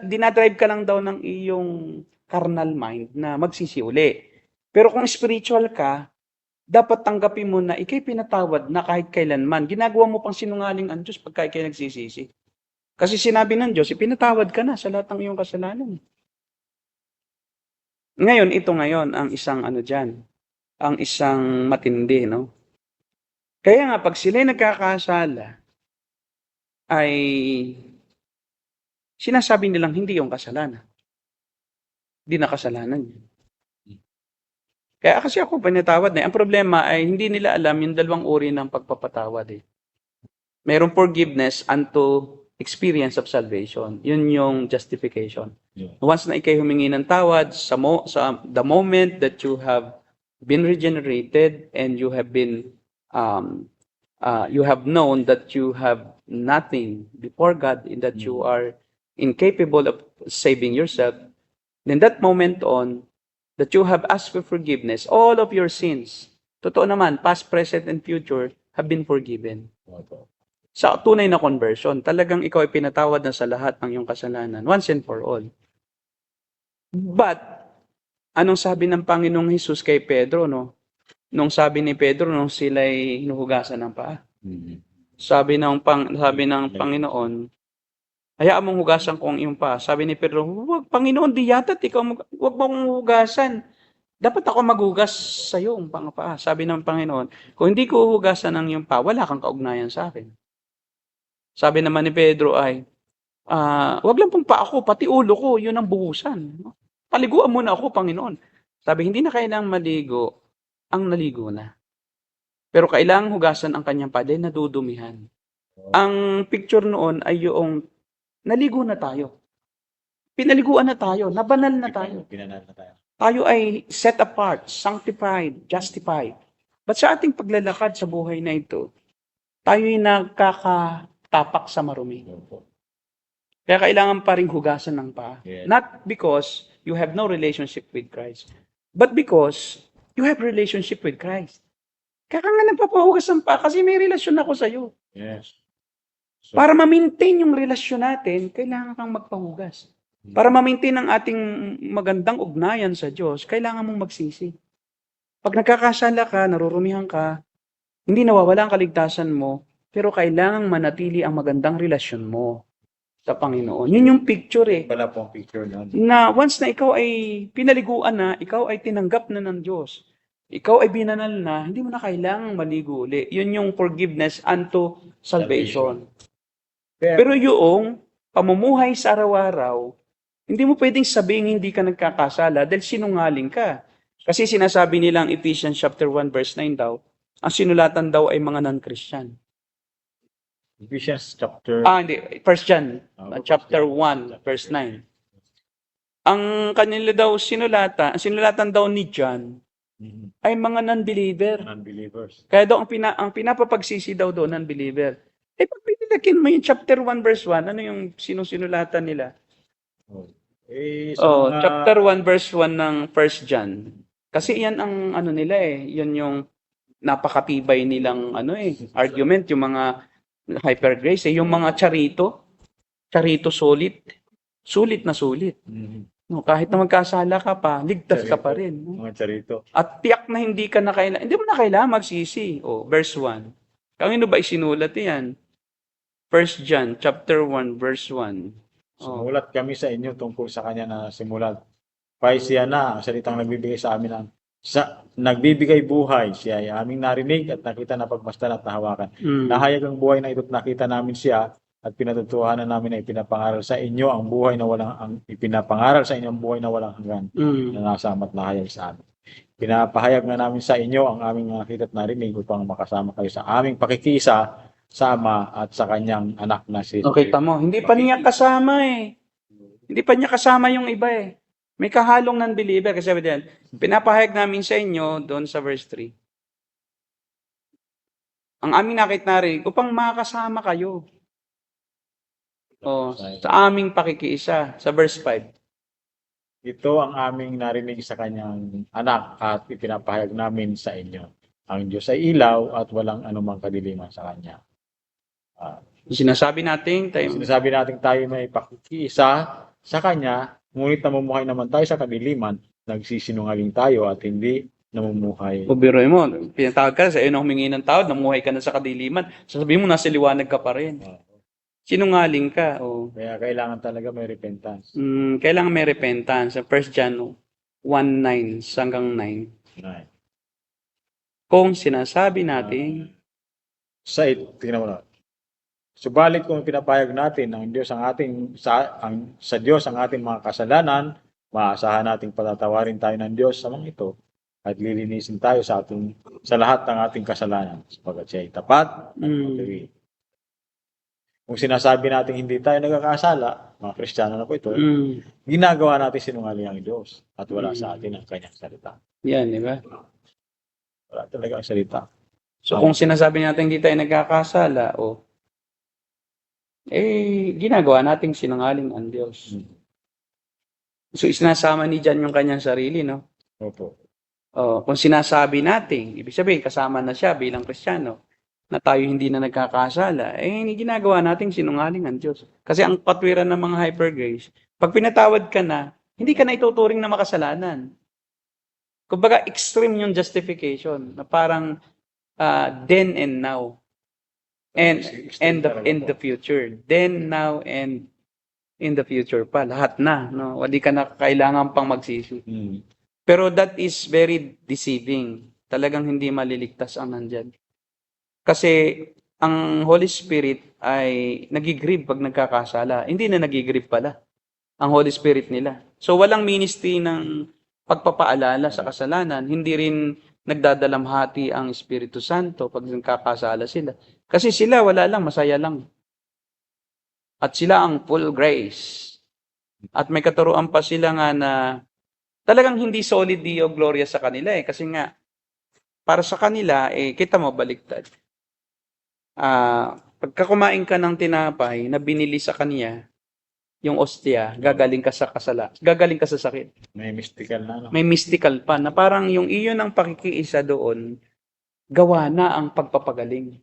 dinadrive ka lang daw ng iyong carnal mind na magsisi uli. Pero kung spiritual ka, dapat tanggapin mo na ikay pinatawad na kahit kailanman. Ginagawa mo pang sinungaling ang Diyos pagka ikay nagsisisi. Kasi sinabi ng Diyos, ipinatawad ka na sa lahat ng iyong kasalanan. Ngayon, ito ang isang ang isang matindi, no? Kaya nga, pag sila'y nagkakasala, ay sinasabi nilang hindi yung kasalanan. Hindi na kasalanan yun. Kaya kasi ako pinatawad na. Ang problema ay hindi nila alam yung dalawang uri ng pagpapatawad. Mayroong forgiveness unto experience of salvation. Yun yung justification. Yeah. Once na ikay humingi ng tawad, sa the moment that you have been regenerated and you have been you have known that you have nothing before God and that you are incapable of saving yourself, then that moment on, that you have asked for forgiveness, all of your sins, totoo naman, past, present, and future, have been forgiven. Sa tunay na conversion, talagang ikaw ay pinatawad na sa lahat ng iyong kasalanan, once and for all. But, anong sabi ng Panginoong Hesus kay Pedro, no? Nung sabi ni Pedro, nung sila'y hinuhugasan ng paa. Sabi ng Panginoon, hayaan mong hugasan ko ang iyong paa. Sabi ni Pedro, wag, Panginoon, di yata't ikaw, wag mong hugasan. Dapat ako maghugas sa iyo ang paa. Sabi ng Panginoon, kung hindi ko hugasan ang iyong paa, wala kang kaugnayan sa akin. Sabi naman ni Pedro ay, wag lang pong paa ko, pati ulo ko, yun ang buhusan. Paliguan muna ako, Panginoon. Sabi, hindi na kailangang maligo, ang naligo na. Pero kailangang hugasan ang kanyang paa dahil nadudumihan. Ang picture noon ay yung naligo na tayo. Pinaliguan na tayo, nabanal na tayo. Tayo ay set apart, sanctified, justified. But sa ating paglalakad sa buhay na ito, tayo ay nagkakatapak sa marumi. Kaya kailangan pa rin hugasan ng paa. Yes. Not because you have no relationship with Christ, but because you have relationship with Christ. Kaya ka nga nagpapahugas ng paa kasi may relasyon ako sa'yo. Yes. So, Para ma-maintain yung relasyon natin, kailangan kang magpahugas. Para ma-maintain ang ating magandang ugnayan sa Diyos, kailangan mong magsisi. Pag nagkakasala ka, narurumihan ka, hindi nawawala ang kaligtasan mo, pero kailangang manatili ang magandang relasyon mo sa Panginoon. Yun yung picture eh. wala pong picture nun. Na once na ikaw ay pinaliguan na, ikaw ay tinanggap na ng Diyos, ikaw ay binanal na, hindi mo na kailangang maligo uli. Yun yung forgiveness unto salvation. Pero yung pamumuhay sa araw-araw, hindi mo pwedeng sabihin hindi ka nagkakasala dahil sinungaling ka. Kasi sinasabi nilang Ephesians chapter 1 verse 9 daw, ang sinulatan daw ay mga non-Christian. Ephesians chapter... Hindi. 1 John, chapter 1 verse 9. Ang kanila daw sinulatan daw ni John Mhm. ay mga non-believer. Non-believers. Kaya daw ang pinapapagsisi daw doon non-believer. Pag pinilagin mo yung chapter 1 verse 1, ano yung sinulatan nila? Oh. Sa mga- Chapter 1 verse 1 ng 1 John. Kasi yan ang ano nila eh, yun yung napakatibay nilang argument, yung mga hyper grace yung mga charito sulit na sulit. Mhm. No, kahit na magkasala ka pa, ligtas ka pa Charito. rin. No? Mga charito. At tiyak na hindi mo na kailangan magsisi. Verse 1. Kanino ba isinulat yan? 1 John, chapter 1, verse 1. Sumulat kami sa inyo tungkol sa kanya na simulat. Pay siya na, ang salitang nagbibigay sa amin nagbibigay buhay. Siya ay aming narinig at nakita na pagmasdan at nahawakan. Nahayag ang buhay na ito't nakita namin siya at pinatutuhanan namin na ipinapangaral sa inyo ang buhay na walang hanggan na nasa at nahayag sa amin. Pinapahayag na namin sa inyo ang aming nakita at narinig upang makasama kayo sa aming pakikisa sa Ama at sa kanyang anak na si Okay, tamo. Hindi pa niya kasama eh. Hindi pa niya kasama yung iba eh. May kahalong non-believer. Kasi sabi din, pinapahayag namin sa inyo doon sa verse 3. Ang aming nakita narinig upang makasama kayo. Sa aming pakikiisa. Sa verse 5. Ito ang aming narinig sa kanyang anak at ipinapahayag namin sa inyo. Ang Diyos ay ilaw at walang anumang kadiliman sa kanya. Sinasabi natin tayo may pakikiisa sa kanya, ngunit namumuhay naman tayo sa kadiliman, nagsisinungaling tayo at hindi namumuhay. Biruin mo, pinatawag ka sa iyo na humingi ng tawad, namuhay ka na sa kadiliman. Sasabihin mo, nasa liwanag ka pa rin. Sinungaling ka. Kaya kailangan talaga may repentance. Kailangan may repentance. Sa 1 John 1:9 hanggang 9. Kung sinasabi natin, tingnan mo na. Subalit kung pinapayag natin ng Diyos sa Diyos ang ating mga kasalanan, maasahan nating patatawarin tayo ng Diyos sa mga ito at lilinisin tayo sa lahat ng ating kasalanan sapagkat siya ay tapat at matuwid. Kung sinasabi natin hindi tayo nagkakasala, mga Kristiyano na po ito, ginagawa natin sinungaling ang Diyos at wala sa atin ang kanyang salita. Yan, di ba? Wala talaga ang salita. So kung sinasabi natin hindi tayo nagkakasala, ginagawa nating sinungaling ang Diyos. So sinasama ni John yung kanyang sarili, no? Opo. Kung sinasabi natin, ibig sabihin kasama na siya bilang Kristiyano, na tayo hindi na nagkakasala, ginagawa nating sinungaling ang Diyos. Kasi ang patwiran ng mga hyper grace, pag pinatawad ka na, hindi ka na ituturing na makasalanan. Kumbaga, extreme yung justification, na parang then and now. And the future. Then, now, and in the future pa. Lahat na. No? Hindi ka na kailangan pang magsisi. Pero that is very deceiving. Talagang hindi maliligtas ang nandyan. Kasi ang Holy Spirit ay nagigrieve pag nagkakasala. Hindi na nagigrieve pala ang Holy Spirit nila. So walang ministry ng pagpapaalala sa kasalanan. Hindi rin nagdadalamhati ang Espiritu Santo pag nagkakasala sila. Kasi sila wala lang, masaya lang. At sila ang full grace. At may katuruan pa sila nga na talagang hindi solid Deo Gloria sa kanila kasi nga para sa kanila kita mo baliktad. Pagka kumain ka ng tinapay na binili sa kanya, yung ostya, gagaling ka sa sakit. May mystical na, no? May mystical pa, na parang yung iyon ang pakikiisa doon, gawa na ang pagpapagaling.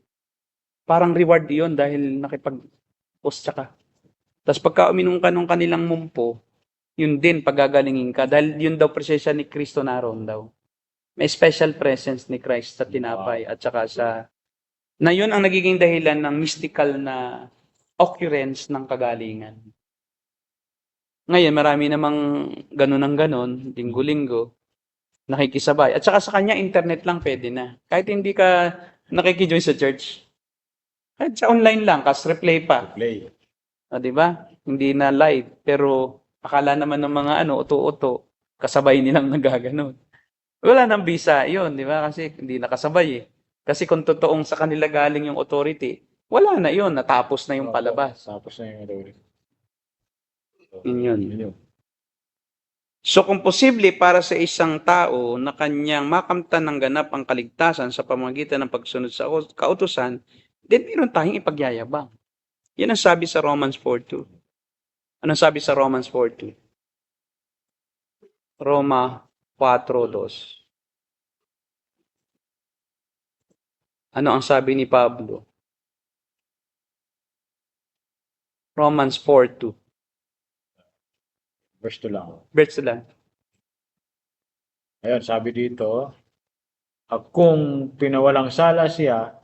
Parang reward yun dahil nakipag-ostya ka. Tapos pagka uminom ka ng kanilang mumpo, yun din, pagagalingin ka. Dahil yun daw presensya ni Kristo naroon daw. May special presence ni Christ sa tinapay at saka na yun ang nagiging dahilan ng mystical na occurrence ng kagalingan. Ngayon, marami namang ganun ang ganun, linggo-linggo, nakikisabay. At saka sa kanya, internet lang pwede na. Kahit hindi ka nakikijoin sa church. Kahit sa online lang, kas replay pa. Play. Di ba? Hindi na live. Pero akala naman ng mga uto-uto, kasabay nilang nagaganon. Wala nang bisa yun, di ba? Kasi hindi nakasabay eh. Kasi kung totoong sa kanila galing yung authority, wala na yun, natapos na yung palabas. Tapos na yung authority. Yun. Yun. So kung posible para sa isang tao na kanyang makamtan ng ganap ang kaligtasan sa pamamagitan ng pagsunod sa kautusan, then meron tayong ipagyayabang. Yan ang sabi sa Romans 4:2. Anong sabi sa Romans 4:2? Roma 4:2. Ano ang sabi ni Pablo? Romans 4:2. Verse 2 lang. Verse lang. Ayun, sabi dito, kung pinawalang sala siya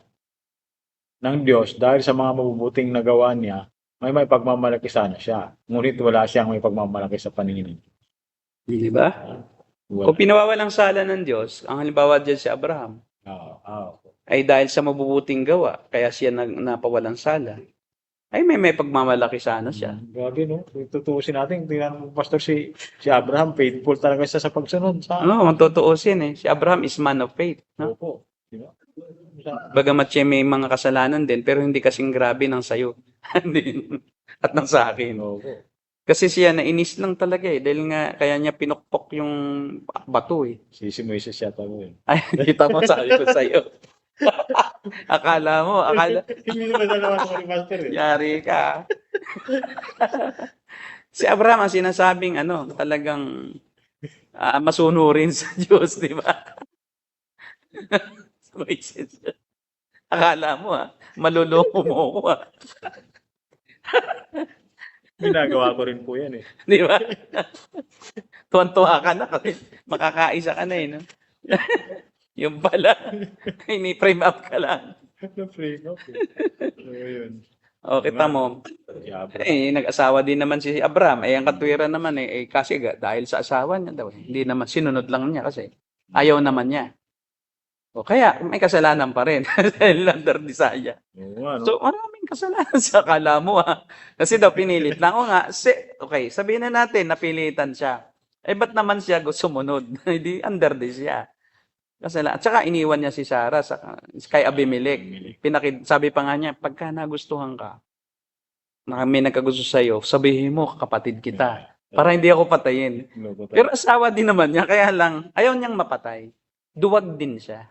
ng Diyos dahil sa mga mabubuting nagawa niya, may pagmamalaki sana siya. Ngunit wala siyang may pagmamalaki sa paningin. Di ba? Kung pinawawalang sala ng Diyos, ang halimbawa dyan si Abraham, ay dahil sa mabubuting gawa, kaya siya napawalang sala, ay may pagmamalaki sana siya. Grabe, no? Tutuusin natin, tingnan mo, Pastor, si Abraham, faithful talaga siya sa pagsunod. Kung tutuusin si Abraham is man of faith. No? Opo. Diba? Bagamat siya may mga kasalanan din, pero hindi kasing grabe ng sayo. At ng sa akin. Opo. Kasi siya nainis lang talaga dahil nga kaya niya pinukpok yung bato Si Moises siya tayo Ay, kita mo, sabi ko sa'yo. Akala mo. Hindi naman naman sa Pastor Yari ka. Si Abraham ang sinasabing talagang masunurin sa Diyos, di ba? Akala mo maluloko mo ako Ginagawa ko rin po yan Di ba? Tuwan-tuwa ka na kasi makakaisa ka na no? Yung pala, ini-frame up ka lang. Na-frame up So, yun. Kita mo, nag-asawa din naman si Abraham. Ang katwiran naman kasi dahil sa asawa niya daw. Hindi naman, sinunod lang niya kasi ayaw naman niya. Kaya may kasalanan pa rin dahil under desire. So maraming kasalanan sa akala mo Kasi daw pinilit lang. Okay, sabihin na natin napilitan siya. Ba't naman siya sumunod? Hindi under desire. Kasalanan. At saka iniwan niya si Sarah kay Abimelech. Sabi pa nga niya, pagka nagustuhan ka, may nagkagusto sa'yo, sabihin mo, kapatid kita. Para hindi ako patayin. Pero asawa din naman niya, kaya lang, ayaw niyang mapatay. Duwag din siya.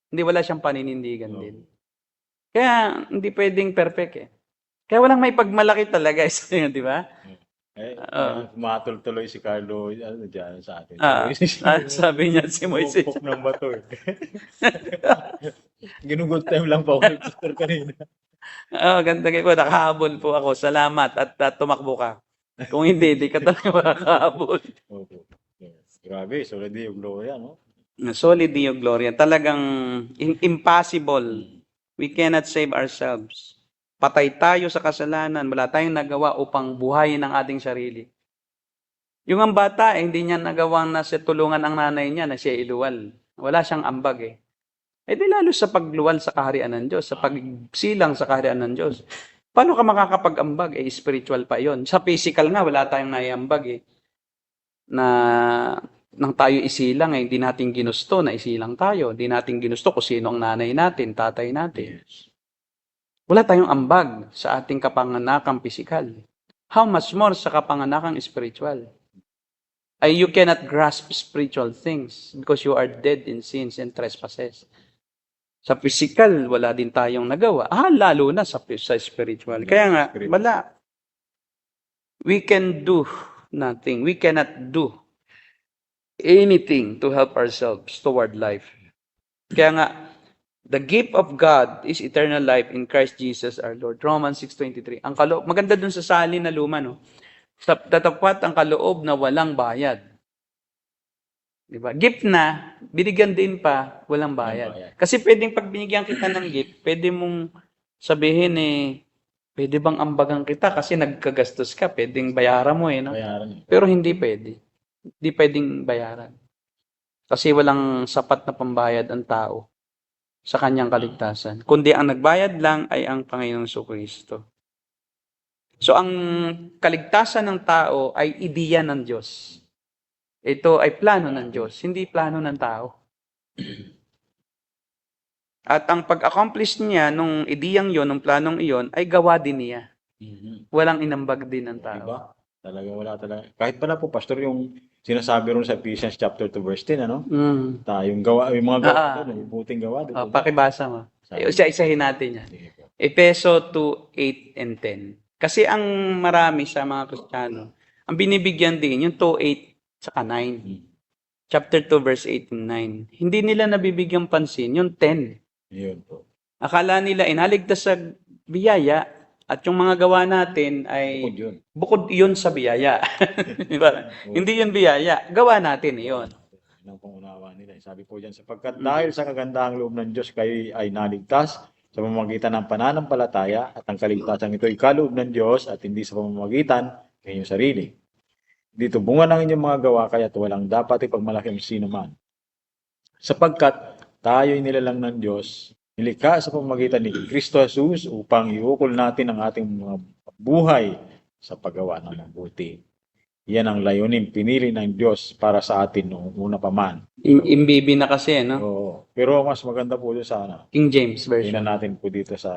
Hindi, wala siyang paninindigan din. Kaya, hindi pwedeng perfect Kaya walang may pagmalaki talaga, di ba? Matol-tuloy si Carlo dyan sa atin. Sabi niya si Moises. Pupok ng bato Ginugood time lang pa ako nag-pastor kanina. Ganda kayo. Nakahabol po ako. Salamat at tumakbo ka. Kung hindi, di ka talaga makakahabol. Grabe, solid yung gloria, no? Solid yung gloria. Talagang impossible. We cannot save ourselves. Patay tayo sa kasalanan, wala tayong nagawa upang buhayin ang ating sarili. Yung ang bata, hindi niya nagawang na siya tulungan ang nanay niya na siya iluwal. Wala siyang ambag di lalo sa pagluwal sa kaharian ng Diyos, sa pagsilang sa kaharian ng Diyos. Paano ka makakapag-ambag? Spiritual pa yon. Sa physical nga, wala tayong naiambag na nang tayo isilang hindi natin ginusto na isilang tayo. Hindi natin ginusto kung sino ang nanay natin, tatay natin. Wala tayong ambag sa ating kapanganakang pisikal. How much more sa kapanganakang spiritual? You cannot grasp spiritual things because you are dead in sins and trespasses. Sa pisikal, wala din tayong nagawa. Lalo na sa spiritual. Kaya nga, wala. We can do nothing. We cannot do anything to help ourselves toward life. Kaya nga, The gift of God is eternal life in Christ Jesus our Lord. Romans 6:23. Maganda dun sa salin na luma, no? Tatapat ang kaloob na walang bayad. Diba? Gift na, binigyan din pa, walang bayad. Kasi pwedeng pag binigyan kita ng gift, pwede mong sabihin pwede bang ambagan kita kasi nagkagastos ka, pwedeng bayaran mo no? Bayaran. Pero hindi pwede. Hindi pwedeng bayaran. Kasi walang sapat na pambayad ang tao sa kanyang kaligtasan. Kundi ang nagbayad lang ay ang Panginoong Jesucristo. So ang kaligtasan ng tao ay ideya ng Diyos. Ito ay plano ng Diyos, hindi plano ng tao. At ang pag-accomplish niya nung ideyang yon, nung planong iyon, ay gawa din niya. Walang inambag din ng tao. Diba? Talaga wala talaga. Kahit pala po, Pastor, yung sinasabi ron sa Ephesians chapter 2 verse 10, ano? Yung mga gawa doon, yung buting gawa doon. Pakibasa mo. Isa-isahin natin yan. Efeso 2:8 and 10. Kasi ang marami sa mga Kristiyano, ang binibigyan din, yung 2:8 saka 9. Chapter 2 verse 8 and 9. Hindi nila nabibigyang pansin, yung 10. Yun po. Akala nila inaligtas sa biyaya at yung mga gawa natin ay bukod yun sa biyaya. Diba? Hindi yun biyaya. Gawa natin yun. Ang pangunawa nila. Sabi po dyan, sapagkat dahil sa kagandahang loob ng Diyos kayo ay naligtas sa pamamagitan ng pananampalataya at ang kaligtasan ito ay kaloob ng Diyos at hindi sa pamamagitan ng inyong sarili. Dito bunga ng inyong mga gawa kaya't walang dapat ipagmalaki ang sino man. Sapagkat tayo'y nilalang ng Diyos, nilikha sa pamamagitan ni Kristo Jesus upang iukol natin ang ating mga buhay sa paggawa ng mabuti. Yan ang layunin pinili ng Diyos para sa atin noong una pa man. Imbibi na kasi, no? Oo. Pero mas maganda po doon sa King James Version. tingnan natin po dito sa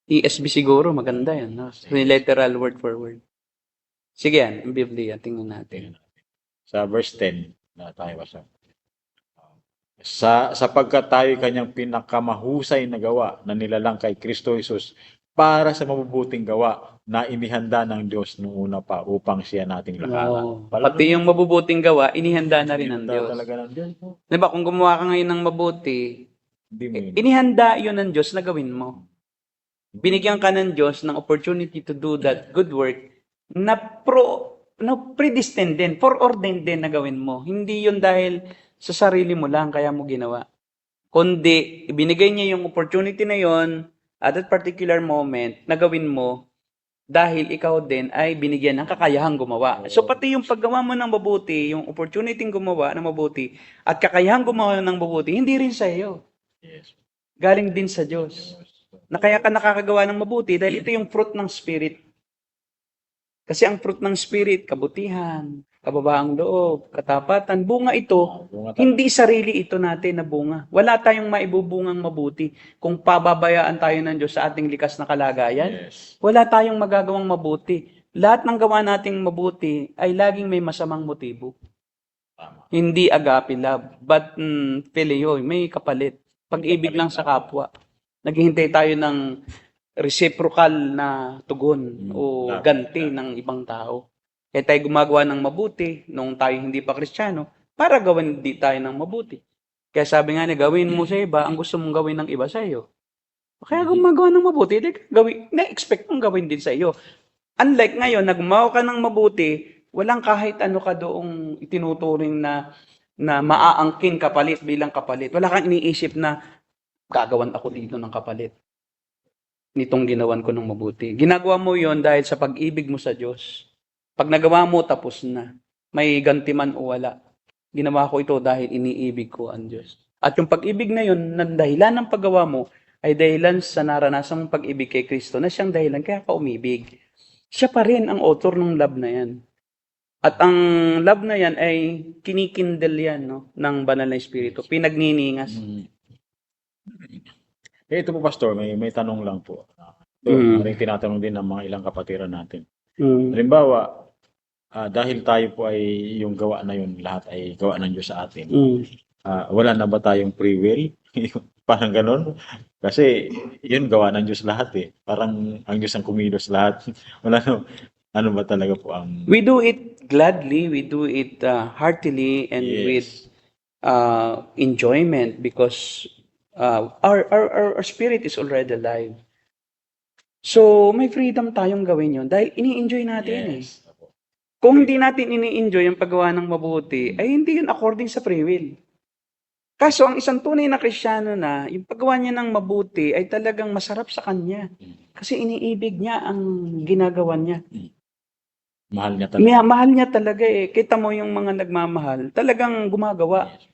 ESV siguro, maganda yan. No? Literal word for word. Sige yan, ang Biblia, tingnan natin. Sa verse 10 na tayo basa. Sapagkat tayo kanyang pinakamahusay na gawa na nilalang kay Kristo Jesus para sa mabubuting gawa na inihanda ng Diyos noong una pa upang siya nating lahanan. Pati yung mabubuting gawa, inihanda na rin ng Diyos. Talaga ng Diyos. Diba, kung gumawa ka ngayon ng mabuti, inihanda yun ng Diyos na gawin mo. Binigyan ka ng Diyos ng opportunity to do that good work na predestined din, foreordained din na gawin mo. Hindi yun dahil sa sarili mo lang kaya mo ginawa. Kundi, ibinigay niya yung opportunity na yon at that particular moment na gawin mo dahil ikaw din ay binigyan ng kakayahang gumawa. So pati yung paggawa mo ng mabuti, yung opportunity gumawa ng mabuti at kakayahang gumawa ng mabuti, hindi rin sa iyo. Galing din sa Diyos. Na kaya ka nakakagawa ng mabuti dahil ito yung fruit ng Spirit. Kasi ang fruit ng Spirit, kabutihan, kababaang loob, katapatan, bunga ito, hindi sarili ito natin na bunga. Wala tayong maibubungang mabuti kung pababayaan tayo ng Diyos sa ating likas na kalagayan. Wala tayong magagawang mabuti. Lahat ng gawa nating mabuti ay laging may masamang motibo. Hindi agape love, but phileo, may kapalit. Pag-ibig lang sa kapwa. Naghihintay tayo ng reciprocal na tugon o ganti ng ibang tao. Kaya tayo gumagawa ng mabuti nung tayo hindi pa Kristiyano para gawin di tayo ng mabuti. Kaya sabi nga niya, gawin mo sa iba ang gusto mong gawin ng iba sa iyo. Kaya gumagawa ng mabuti, na-expect mong gawin din sa iyo. Unlike ngayon, nagmawa ka ng mabuti, walang kahit ano ka doong itinuturing na maaangkin kapalit bilang kapalit. Wala kang iniisip na gagawan ako dito ng kapalit nitong ginawan ko ng mabuti. Ginagawa mo yon dahil sa pag-ibig mo sa Diyos. Pag nagawa mo, tapos na. May ganti man o wala. Ginawa ko ito dahil iniibig ko ang Diyos. At yung pag-ibig na yun, na dahilan ng paggawa mo, ay dahilan sa naranasan mong pag-ibig kay Kristo na siyang dahilan kaya ka umibig. Siya pa rin ang author ng love na yan. At ang love na yan ay kinikindle yan ng banal na Espiritu. Pinagniningas. Ito po, Pastor, may tanong lang po. Maring tinatanong din ng mga ilang kapatiran natin. Halimbawa, dahil tayo po ay yung gawa na yun, lahat ay gawa ng Diyos sa atin. Wala na ba tayong free will? Parang ganun. Kasi yun gawa ng Diyos lahat eh. Parang ang Diyos ang kumilos lahat. Wala na. Ano ba talaga po ang... We do it gladly, we do it heartily and with enjoyment because Our spirit is already alive. So, may freedom tayong gawin yun dahil ini-enjoy natin eh. Yes. Opo. Kung hindi natin ini-enjoy ang paggawa ng mabuti, ay hindi yun according sa free will. Kaso, ang isang tunay na Kristiyano na, yung paggawa niya ng mabuti ay talagang masarap sa kanya. Kasi iniibig niya ang ginagawa niya. Mahal niya talaga. Mahal niya talaga eh. Kita mo yung mga nagmamahal, talagang gumagawa. Yes.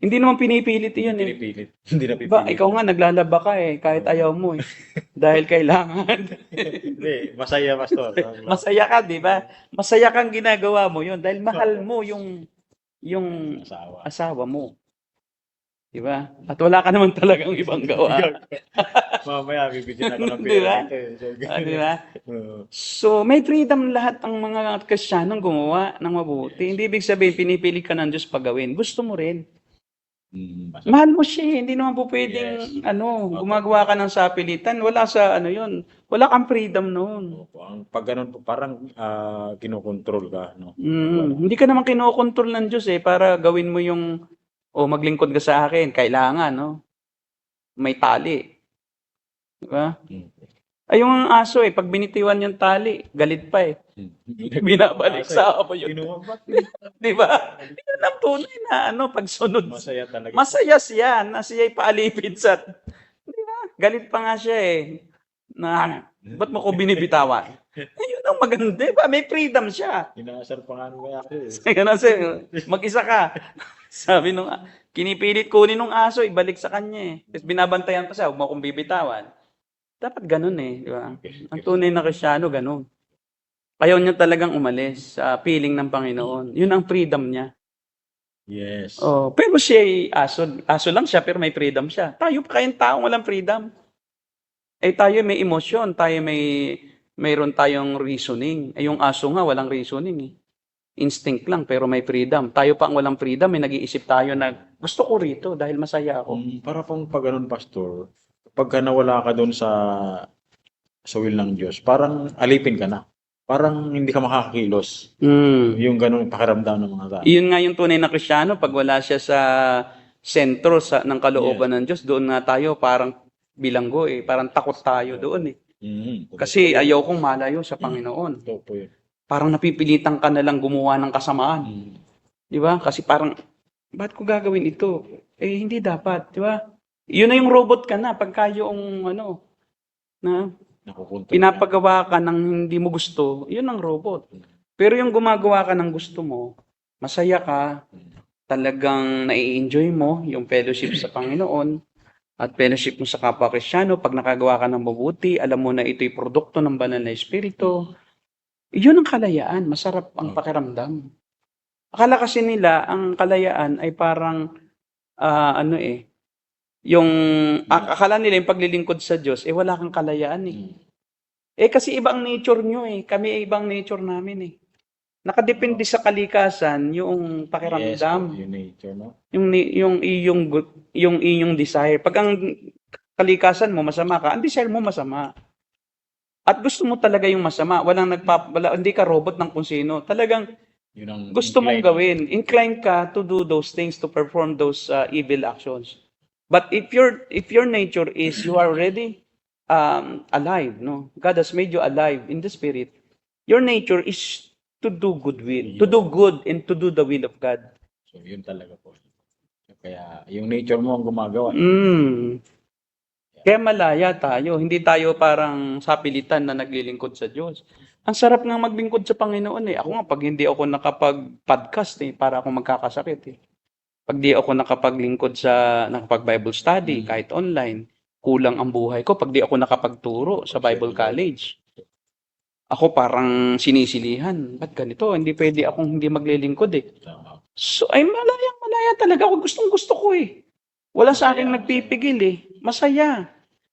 Hindi naman pinipilit yun eh. Pinipilit. Hindi na Diba, pipilit. ikaw nga naglalaba ka eh, kahit ayaw mo eh. Dahil kailangan. Hindi, masaya, Pastor. Masaya ka, di ba? Masaya kang ginagawa mo yun dahil mahal mo yung Asawa. asawa mo. Di ba? At wala ka naman talagang ibang gawa. Mamaya, bibigyan ako ng Di ba? pera. Ito, Di ba? Oo. So, may freedom lahat ang mga Kristiyanong gumawa ng mabuti. Hindi ibig sabihin, pinipili ka ng Diyos pagawin. Gusto mo rin. Mahal mo siya, hindi naman po pwedeng, Yes. gumagawa ka ng sapilitan. Wala sa, yun. Wala kang freedom noon. Opo. Pag ganun po, parang kinokontrol ka. No? Hindi ka naman kinokontrol ng Diyos eh, para gawin mo yung, maglingkod ka sa akin. Kailangan, no? May tali. Di ba? Ay, yung aso eh, pag binitiwan yung tali, galit pa eh. Binabalik sa amo yun. Kinuha Di ba? Yun ang tunay na pagsunod. Masaya talaga. Masaya siya na siya'y paalipin sa... Di ba? Galit pa nga siya eh. Ba't mo ko binibitawan? Yun ang maganda. Di ba? May freedom siya. Inaasar pa nga nung ako. Kasi mag-isa ka. Sabi nung, kinipilit kunin nung aso, ibalik sa kanya eh. Tapos binabantayan pa siya, huwag mo akong bibitawan. Dapat ganun eh. Di ba? Ang tunay na Kristiyano, ganun. Ayaw niya talagang umalis sa piling ng Panginoon. Yun ang freedom niya. Yes. Pero siya ay aso. Aso lang siya, pero may freedom siya. Tayo pa kayong taong walang freedom. Tayo may emosyon, mayroon tayong reasoning. Yung aso nga, walang reasoning eh. Instinct lang, pero may freedom. Tayo pa ang walang freedom, may nag-iisip tayo na gusto ko rito dahil masaya ako. Para pong pag ganun, Pastor, pagka nawala ka doon sa will ng Diyos, parang alipin ka na. Parang hindi ka makakakilos. Yung ganun pakiramdam ng mga tao. Yun nga yung tunay na Kristiyano, pag wala siya sa sentro ng kalooban ng Diyos, doon nga tayo parang bilanggo eh. Parang takot tayo doon eh. Kasi ayaw kong malayo sa Panginoon. Ito po yun. Parang napipilitan ka na lang gumawa ng kasamaan. Di ba? Kasi parang, ba't ko gagawin ito? Hindi dapat. Di ba? Yun na yung robot ka na. Pagka yung na pinapagawa ka ng hindi mo gusto, yun ang robot. Pero yung gumagawa ka ng gusto mo, masaya ka, talagang nai-enjoy mo yung fellowship sa Panginoon at fellowship mo sa kapwa Kristiyano. Pag nakagawa ka ng mabuti, alam mo na ito'y produkto ng banal na Espiritu. Yun ang kalayaan. Masarap ang pakiramdam. Akala kasi nila, ang kalayaan ay parang, akala nila yung paglilingkod sa Diyos, wala kang kalayaan eh. Kasi ibang nature nyo eh. Kami ay ibang nature namin eh. Nakadepende sa kalikasan yung pakiramdam. Yes, yung nature, no? Yung iyong desire. Pag ang kalikasan mo masama ka, ang desire mo masama. At gusto mo talaga yung masama. Hindi ka robot ng kung sino. Talagang gusto mong gawin. Inclined ka to do those things, to perform those evil actions. But if your nature is you are already alive, no? God has made you alive in the spirit. Your nature is to do good will, to do good and to do the will of God. So yun talaga po. Kaya yung nature mo ang gumagawa. Kaya malaya tayo. Hindi tayo parang sapilitan na naglilingkod sa Diyos. Ang sarap nga maglingkod sa Panginoon eh. Ako nga, pag hindi ako nakapag-podcast para ako magkakasakit eh. Pag di ako nakapaglingkod nakapag-Bible study, kahit online, kulang ang buhay ko. Pag di ako nakapagturo sa Bible College, ako parang sinisilihan. Ba't ganito? Hindi pwede akong hindi maglilingkod eh. So, ay malaya talaga ako. Gustong-gusto ko eh. Wala sa akin nagpipigil eh. Masaya.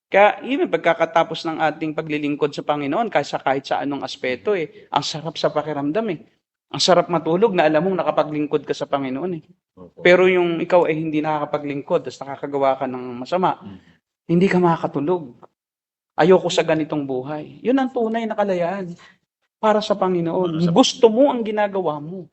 Kaya even pagkakatapos ng ating paglilingkod sa Panginoon, kahit sa anong aspeto eh, ang sarap sa pakiramdam eh. Ang sarap matulog na alam mong nakapaglingkod ka sa Panginoon eh. Pero yung ikaw ay hindi nakakapaglingkod, tapos nakakagawa ka ng masama, hindi ka makakatulog. Ayoko sa ganitong buhay. Yun ang tunay na kalayaan para sa Panginoon. Gusto mo ang ginagawa mo.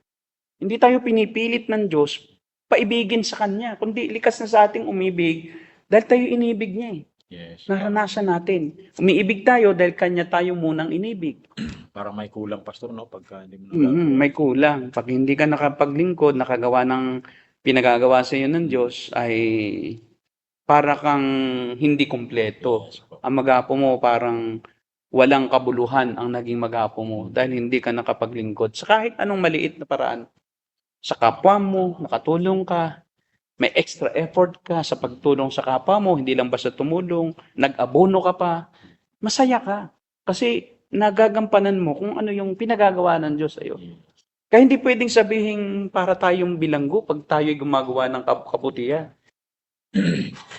Hindi tayo pinipilit ng Diyos paibigin sa Kanya. Kundi likas na sa ating umibig Dahil tayo inibig niya eh. Yes. Naranasan natin. Umiibig tayo dahil kanya tayo munang inibig. Para may kulang, Pastor, no? Pagka hindi mo nagagawa. May kulang. Pag hindi ka nakapaglingkod, nakagawa ng pinagagawa sa iyo ng Diyos, ay para kang hindi kumpleto. Yes po. Ang mag-apo mo parang walang kabuluhan ang naging mag-apo mo dahil hindi ka nakapaglingkod sa kahit anong maliit na paraan. Sa kapwa mo, nakatulong ka, may extra effort ka sa pagtulong sa kapwa mo, hindi lang basta tumulong, nag-abono ka pa, masaya ka. Kasi nagagampanan mo kung ano yung pinagagawa ng Diyos sa'yo. Kaya hindi pwedeng sabihin para tayong bilanggo pag tayo ay gumagawa ng kabutihan.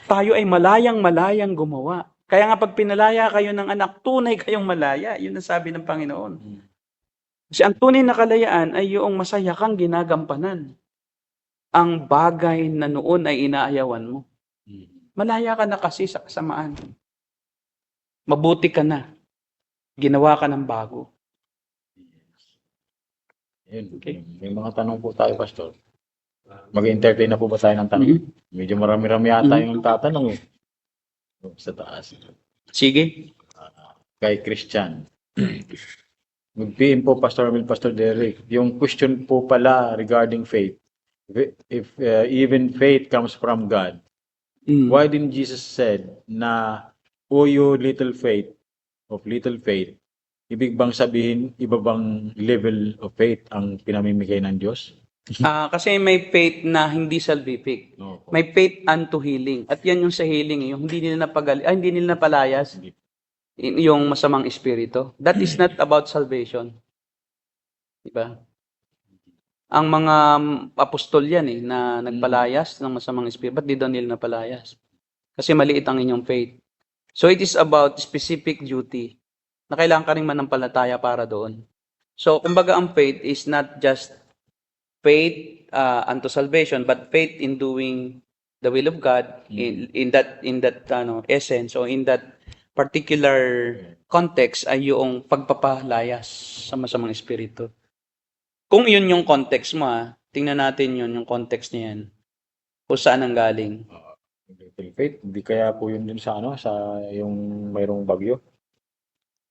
Tayo ay malayang gumawa. Kaya nga pag pinalaya kayo ng anak, tunay kayong malaya. Yun ang sabi ng Panginoon. Kasi ang tunay na kalayaan ay yung masaya kang ginagampanan. Ang bagay na noon ay inaayawan mo. Malaya ka na kasi sa kasamaan. Mabuti ka na. Ginawa ka ng bago. Yun. Okay. May mga tanong po tayo, Pastor. Mag-entertain na po ba tayo ng tanong? Medyo marami-rami yata yung tatanong eh. Sa taas. Sige. Kay Christian. Mag-PM po, Pastor Amil, Pastor Derek. Yung question po pala regarding faith. If even faith comes from God, why didn't Jesus said na, "O you little faith, of little faith," ibig bang sabihin, iba bang level of faith ang pinamimigay ng Diyos? Kasi may faith na hindi salvific. No. May faith unto healing. At yan yung sa healing, yung hindi nila hindi nila napalayas yung masamang espiritu. That is not about salvation. Diba? Ang mga apostol yan na nagpalayas ng masamang espiritu. Ba't di daw nila napalayas? Kasi maliit ang inyong faith. So it is about specific duty na kailangan ka rin manampalataya para doon. So kumbaga ang faith is not just faith unto salvation, but faith in doing the will of God in that essence or in that particular context ay yung pagpapalayas sa masamang espiritu. Kung yun yung context mo, tingnan natin yun, yung context niyan. Kung saan ang galing. Little faith, hindi kaya po yun din sa sa yung mayroong bagyo?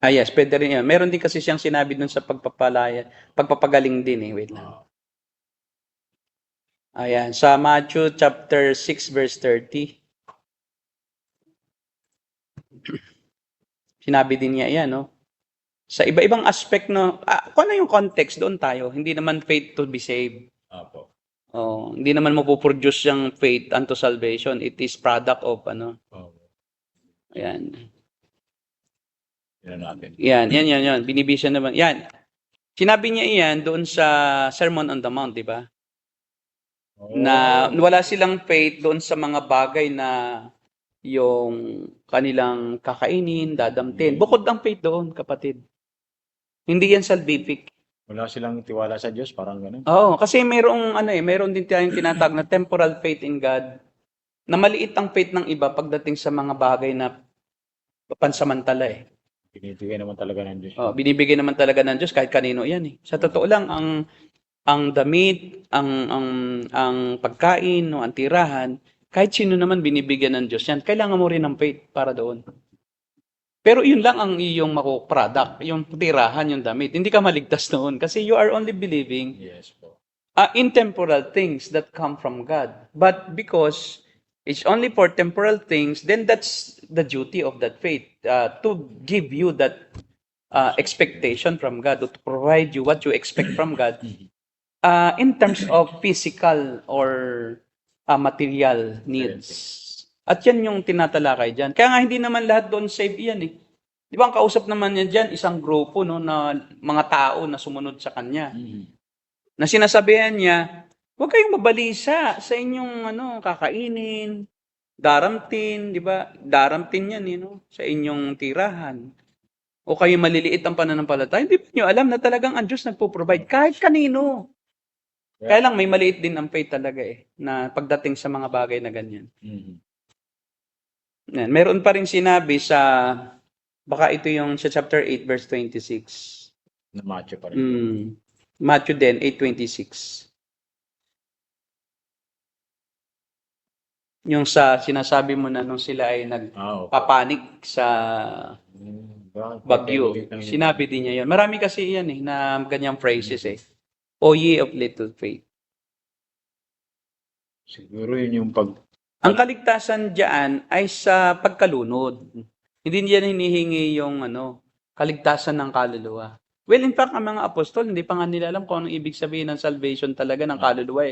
Yes, pwede rin yan. Meron din kasi siyang sinabi dun sa pagpapagaling din eh. Wait lang. Ayan, sa Matthew chapter 6 verse 30. Sinabi din niya yan, no? Sa iba-ibang aspect, no? Kung ano yung context, doon tayo. Hindi naman faith to be saved. Apo. Hindi naman mapuproduce yung faith unto salvation. It is product of, Ayan. Yan natin. Yan. Binibisa naman. Yan. Sinabi niya iyan doon sa Sermon on the Mount, di ba? Na wala silang faith doon sa mga bagay na yung kanilang kakainin, dadamtin. Bukod ang faith doon, kapatid. Hindi yan salvific. Wala silang tiwala sa Diyos, parang gano'n. Oo, kasi meron din tayong tinatawag na temporal faith in God. Na maliit ang faith ng iba pagdating sa mga bagay na pansamantala eh. Binibigay naman talaga ng Diyos. Binibigay naman talaga ng Diyos kahit kanino yan eh. Sa totoo lang, ang damit, ang pagkain, ang tirahan, kahit sino naman binibigyan ng Diyos yan, kailangan mo rin ng faith para doon. Pero yun lang ang iyong product, yung tirahan, yung damit. Hindi ka maligtas noon kasi you are only believing Yes po. in temporal things that come from God. But because it's only for temporal things, then that's the duty of that faith, to give you that expectation from God, to provide you what you expect from God in terms of physical or material needs. At yan yung tinatalakay dyan. Kaya nga hindi naman lahat doon save yan eh. Di ba ang kausap naman niya dyan, isang grupo no, na mga tao na sumunod sa kanya. Na sinasabihan niya, huwag kayong mabalisa sa inyong kakainin, daramtin, di ba? Daramtin yan sa inyong tirahan. O kayo maliliit ang pananampalataya. Hindi ba nyo alam na talagang ang Diyos nagpo-provide kahit kanino. Kaya lang may maliit din ang faith talaga eh, na pagdating sa mga bagay na ganyan. Yan. Meron pa rin sinabi sa, baka ito yung sa chapter 8 verse 26. Na Matthew pa rin. Matthew din, 8:26. Yung sa sinasabi mo na nung sila ay Okay. nagpapanik sa bagyo. Sinabi din niya yun. Marami kasi yan na ganyang phrases O ye of little faith. Siguro yun yung pag... Ang kaligtasan diyan ay sa pagkalunod. Hindi niya hinihingi yung kaligtasan ng kaluluwa. Well, in fact, ang mga apostol, hindi pa nga nila alam kung anong ibig sabihin ng salvation talaga ng kaluluwa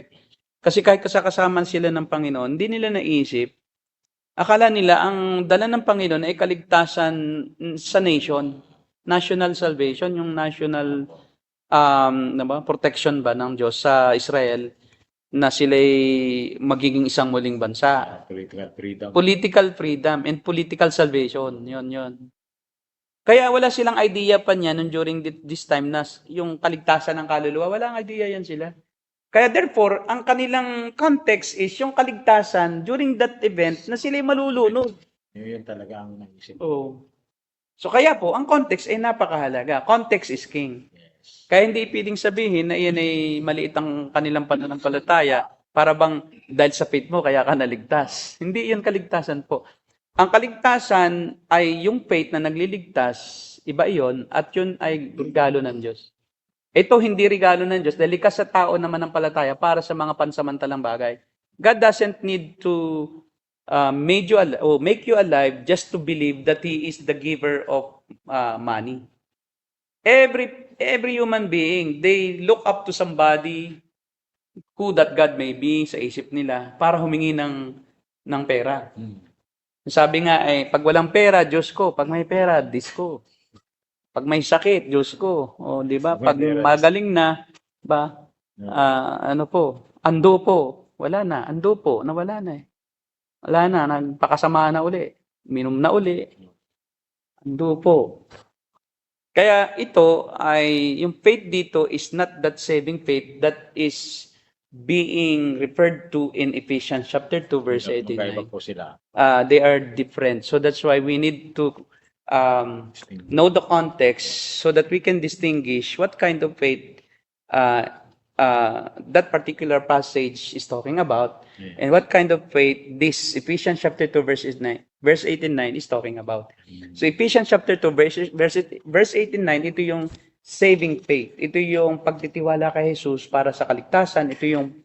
Kasi kahit kasama sila ng Panginoon, hindi nila naisip. Akala nila ang dala ng Panginoon ay kaligtasan sa nation, national salvation, yung national protection ba ng Diyos sa Israel na sila'y magiging isang muling bansa. Political freedom. Political freedom and political salvation. Yun. Kaya wala silang idea pa niya nung during this time na yung kaligtasan ng kaluluwa, walang idea yan sila. Kaya therefore, ang kanilang context is yung kaligtasan during that event na sila'y malulunod. Yun talaga ang naisip. So kaya po, ang context ay napakahalaga. Context is king. Yes. Kaya hindi pwedeng sabihin na iyan ay maliit ang kanilang pananampalataya para bang dahil sa faith mo kaya ka naligtas. Hindi iyan kaligtasan po. Ang kaligtasan ay yung faith na nagliligtas, iba iyon, at yun ay regalo ng Diyos. Ito hindi regalo ng Diyos dahil likas sa tao naman ang palataya para sa mga pansamantalang bagay. God doesn't need to make you alive just to believe that He is the giver of money. Every human being, they look up to somebody who that God may be sa isip nila para humingi ng pera. Sabi nga pag walang pera, Diyos ko. Pag may pera, Diyos ko. Pag may sakit, Diyos ko. O, di ba? Pag magaling na, ba? Ando po. Wala na. Ando po. Nawala na Wala na. Nagpakasama na uli. Minom na uli. Ando po. Kaya ito ay, yung faith dito is not that saving faith that is being referred to in Ephesians chapter 2 verse 89. Po sila. They are different. So that's why we need to know the context so that we can distinguish what kind of faith that particular passage is talking about and what kind of faith this Ephesians chapter 2 verse 8 and 9 is talking about. So Ephesians chapter 2 verse 8 and 9, ito yung saving faith. Ito yung pagtitiwala kay Jesus para sa kaligtasan. Ito yung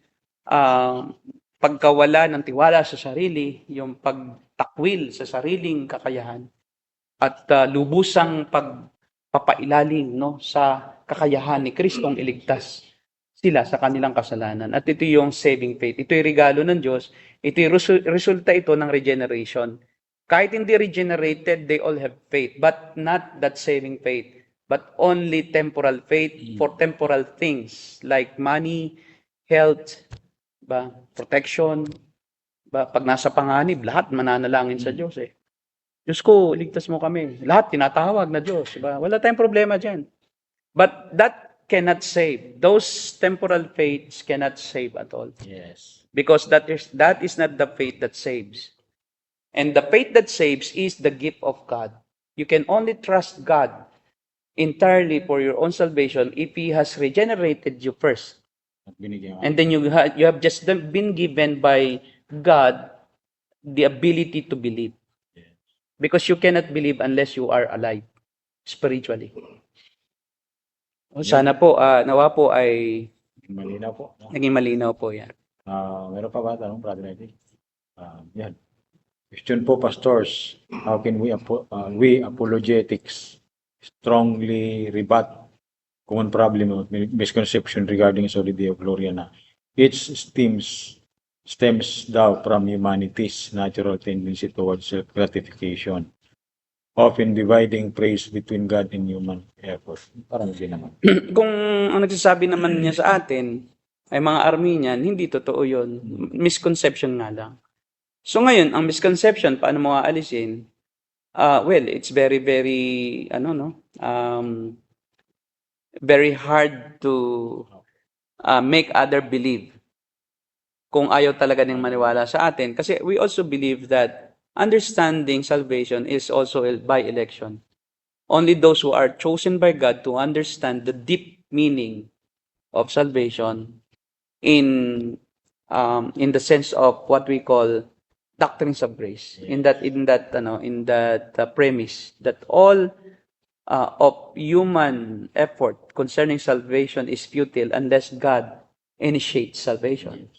pagkawala ng tiwala sa sarili, yung pagtakwil sa sariling kakayahan at lubusang pagpapailalim sa kakayahan ni Kristong iligtas sila sa kanilang kasalanan. At ito yung saving faith. Ito yung regalo ng Diyos. Ito yung resulta ito ng regeneration. Kahit hindi regenerated, they all have faith, but not that saving faith, but only temporal faith for temporal things like money, health, protection. Pag nasa panganib, lahat mananalangin sa Diyos Diyos ko, iligtas mo kami. Lahat tinatawag na Diyos. Wala tayong problema dyan. But that cannot save. Those temporal faiths cannot save at all. Yes. Because that is not the faith that saves. And the faith that saves is the gift of God. You can only trust God entirely for your own salvation if He has regenerated you first. And then you have just been given by God the ability to believe. Because you cannot believe unless you are alive spiritually. Sana po, nawa po ay malinaw po. Naging malinaw po yan. Meron pa ba tanong, Brother Eddie? Yan. Question po, pastors. How can we apologetics strongly rebut common problem of misconception regarding Solid Deo Gloria na it stems daw from humanity's natural tendency towards self-gratification, often dividing praise between God and human effort. Parang hindi naman. Kung ang nagsasabi naman niya sa atin ay mga Armenian, hindi totoo yun. Misconception nga lang. So ngayon, ang misconception, paano mo aalisin? Well, it's very, very, very hard to make other believe kung ayaw talaga niyang maniwala sa atin. Kasi we also believe that understanding salvation is also by election. Only those who are chosen by God to understand the deep meaning of salvation in the sense of what we call doctrines of grace. Yes. In that premise that all of human effort concerning salvation is futile unless God initiates salvation.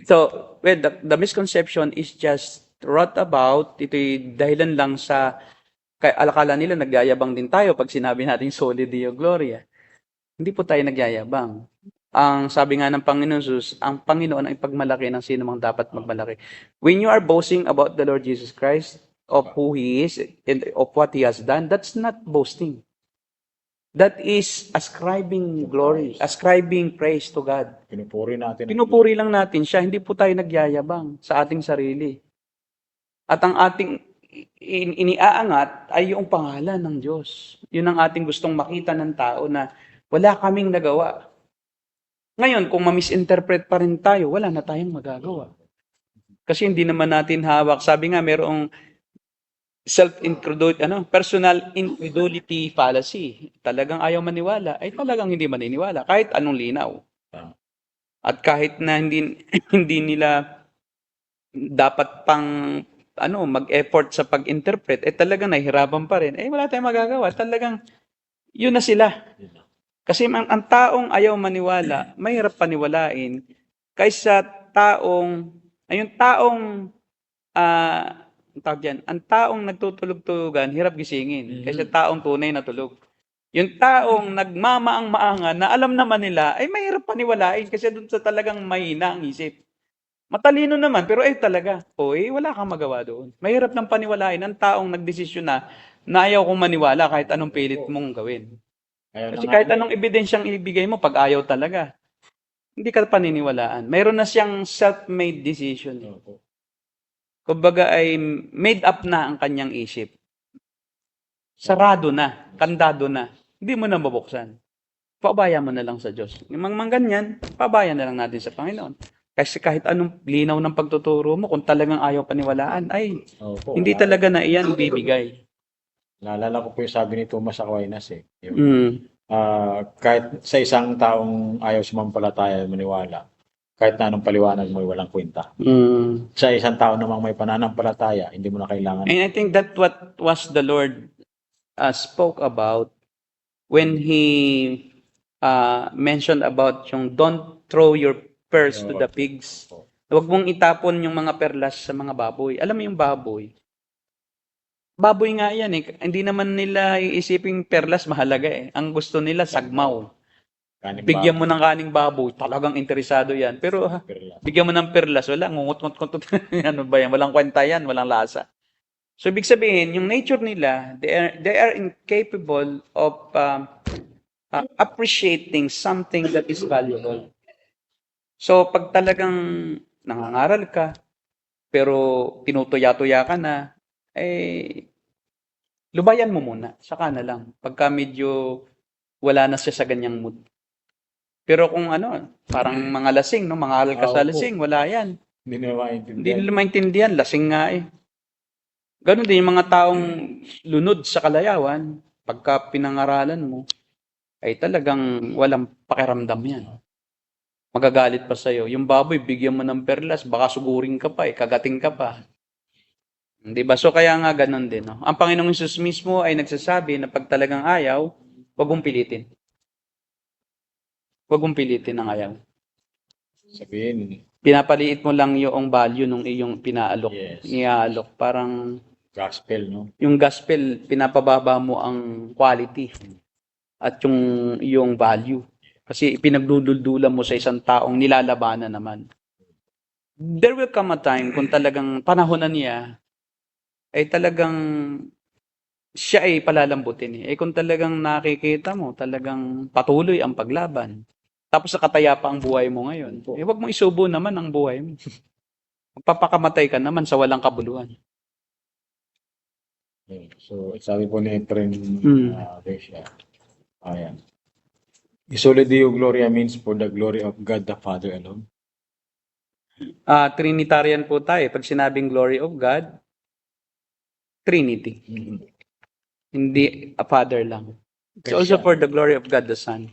So, well, the misconception is just wrought about, ito'y dahilan lang sa, alakala nila nagyayabang din tayo pag sinabi natin Soli Deo Gloria. Hindi po tayo nagyayabang. Ang sabi nga ng Panginoon Jesus, ang Panginoon ang ipagmalaki ng sino mang dapat magmalaki. When you are boasting about the Lord Jesus Christ, of who He is, and of what He has done, that's not boasting. That is ascribing glory, ascribing praise to God. Pinupuri natin. Pinupuri lang natin siya, hindi po tayo nagyayabang sa ating sarili. At ang ating iniaangat ay yung pangalan ng Diyos. Yun ang ating gustong makita ng tao na wala kaming nagawa. Ngayon, kung ma-misinterpret pa rin tayo, wala na tayong magagawa. Kasi hindi naman natin hawak. Sabi nga, mayroong personal incredulity fallacy. Talagang ayaw maniwala, ay talagang hindi maniniwala. Kahit anong linaw. At kahit na hindi, hindi nila dapat pang mag-effort sa pag-interpret, talagang nahihirapan pa rin. Wala tayong magagawa. Talagang, yun na sila. Kasi ang taong ayaw maniwala, mahirap paniwalain kaysa ang taong nagtutulog-tulugan, hirap gisingin. Kaysa taong tunay na tulog. Yung taong nagmamaang-maangan na alam naman nila, mahirap paniwalain kasi doon sa talagang mahina ang isip. Matalino naman, pero talaga, wala kang magawa doon. Mahirap nang paniwalain ang taong nagdesisyon na ayaw kong maniwala kahit anong pilit mong gawin. Kasi kahit anong ebidensyang ibigay mo, pag ayaw talaga, hindi ka paniniwalaan. Mayroon na siyang self-made decision. Kumbaga ay made up na ang kanyang isip. Sarado na, kandado na. Hindi mo na mabuksan. Pabayan mo na lang sa Diyos. Yung mga ganyan, pabayan na lang natin sa Panginoon. Kasi kahit anong linaw ng pagtuturo mo, kung talagang ayaw paniwalaan, hindi talaga na iyan bibigay. Naalala ko po yung sabi ni Thomas Aquinas kahit sa isang taong ayaw sumampalataya maniwala, kahit na anong paliwanag mo ay walang kwenta. Sa isang tao namang may pananampalataya, hindi mo na kailangan. And I think that what was the Lord spoke about when He mentioned about yung don't throw your pearls to the pigs. Huwag mong itapon yung mga perlas sa mga baboy. Alam mo yung baboy? Baboy nga yan Hindi naman nila iisiping perlas mahalaga Ang gusto nila sagmaw. Bigyan mo ng kaning baboy, talagang interesado yan. Pero bigyan mo ng perlas, wala, ngungut-ngut-ngut. Ano ba yan? Walang kwenta yan, walang lasa. So, ibig sabihin, yung nature nila, they are incapable of appreciating something that is valuable. So, pag talagang nangangaral ka, pero tinutuya-tuya ka na, lubayan mo muna, saka na lang. Pagka medyo wala na siya sa ganyang mood. Pero kung parang mga lasing, mangaral ka sa lasing, wala yan. Hindi nila maintindihan, lasing nga Ganon din yung mga taong lunod sa kalayawan, pagka pinangaralan mo, talagang walang pakiramdam yan. Magagalit pa sa'yo. Yung baboy, bigyan mo ng perlas, baka sugurin ka pa kagating ka pa. Di ba? So kaya nga ganon din. Ang Panginoong Hesus mismo ay nagsasabi na pag talagang ayaw, huwag mong pilitin. Huwag mong pilitin ang ayaw. Sabihin, pinapaliit mo lang yung value nung iyong pinaalok. Yes. Iaalok. Parang gospel, no? yung gospel, pinapababa mo ang quality at yung value. Kasi pinagduduldulan mo sa isang taong nilalabanan naman. There will come a time kung talagang panahon na niya, talagang siya palalambutin kung talagang nakikita mo, talagang patuloy ang paglaban. Tapos nakataya pa ang buhay mo ngayon. Huwag mong isubo naman ang buhay mo. Magpapakamatay ka naman sa walang kabuluhan. So, sabi po ni Efren, ayan. Soli Deo Gloria means for the glory of God the Father alone. Trinitarian po tayo. Pag sinabing glory of God, Trinity. Hindi a Father lang. It's also for the glory of God the Son.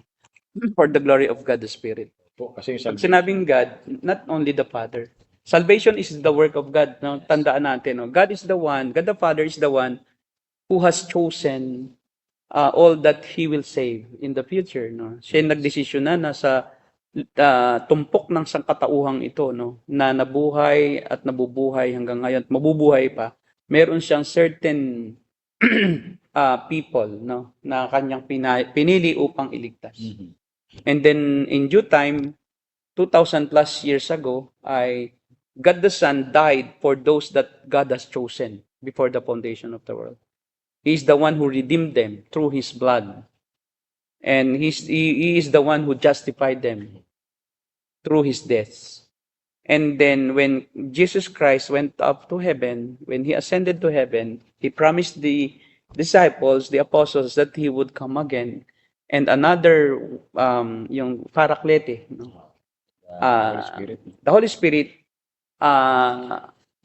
For the glory of God the Spirit. Kasi Pag sinabing God, not only the Father. Salvation is the work of God. No? Tandaan natin, no? God the Father is the one who has chosen all that He will save in the future. No? Siya yung nagdesisyon na nasa tumpok ng sangkatauhang ito, no? Na nabuhay at nabubuhay hanggang ngayon, mabubuhay pa. Meron siyang certain people, no? Na kanyang pinili upang iligtas. And then, in due time, 2,000 plus years ago, God the Son died for those that God has chosen before the foundation of the world. He is the one who redeemed them through His blood. And He is the one who justified them through His death. And then when Jesus Christ went up to heaven, when He ascended to heaven, He promised the disciples, the apostles, that He would come again. And another, yung Paraclete, no? Holy Spirit. The Holy Spirit,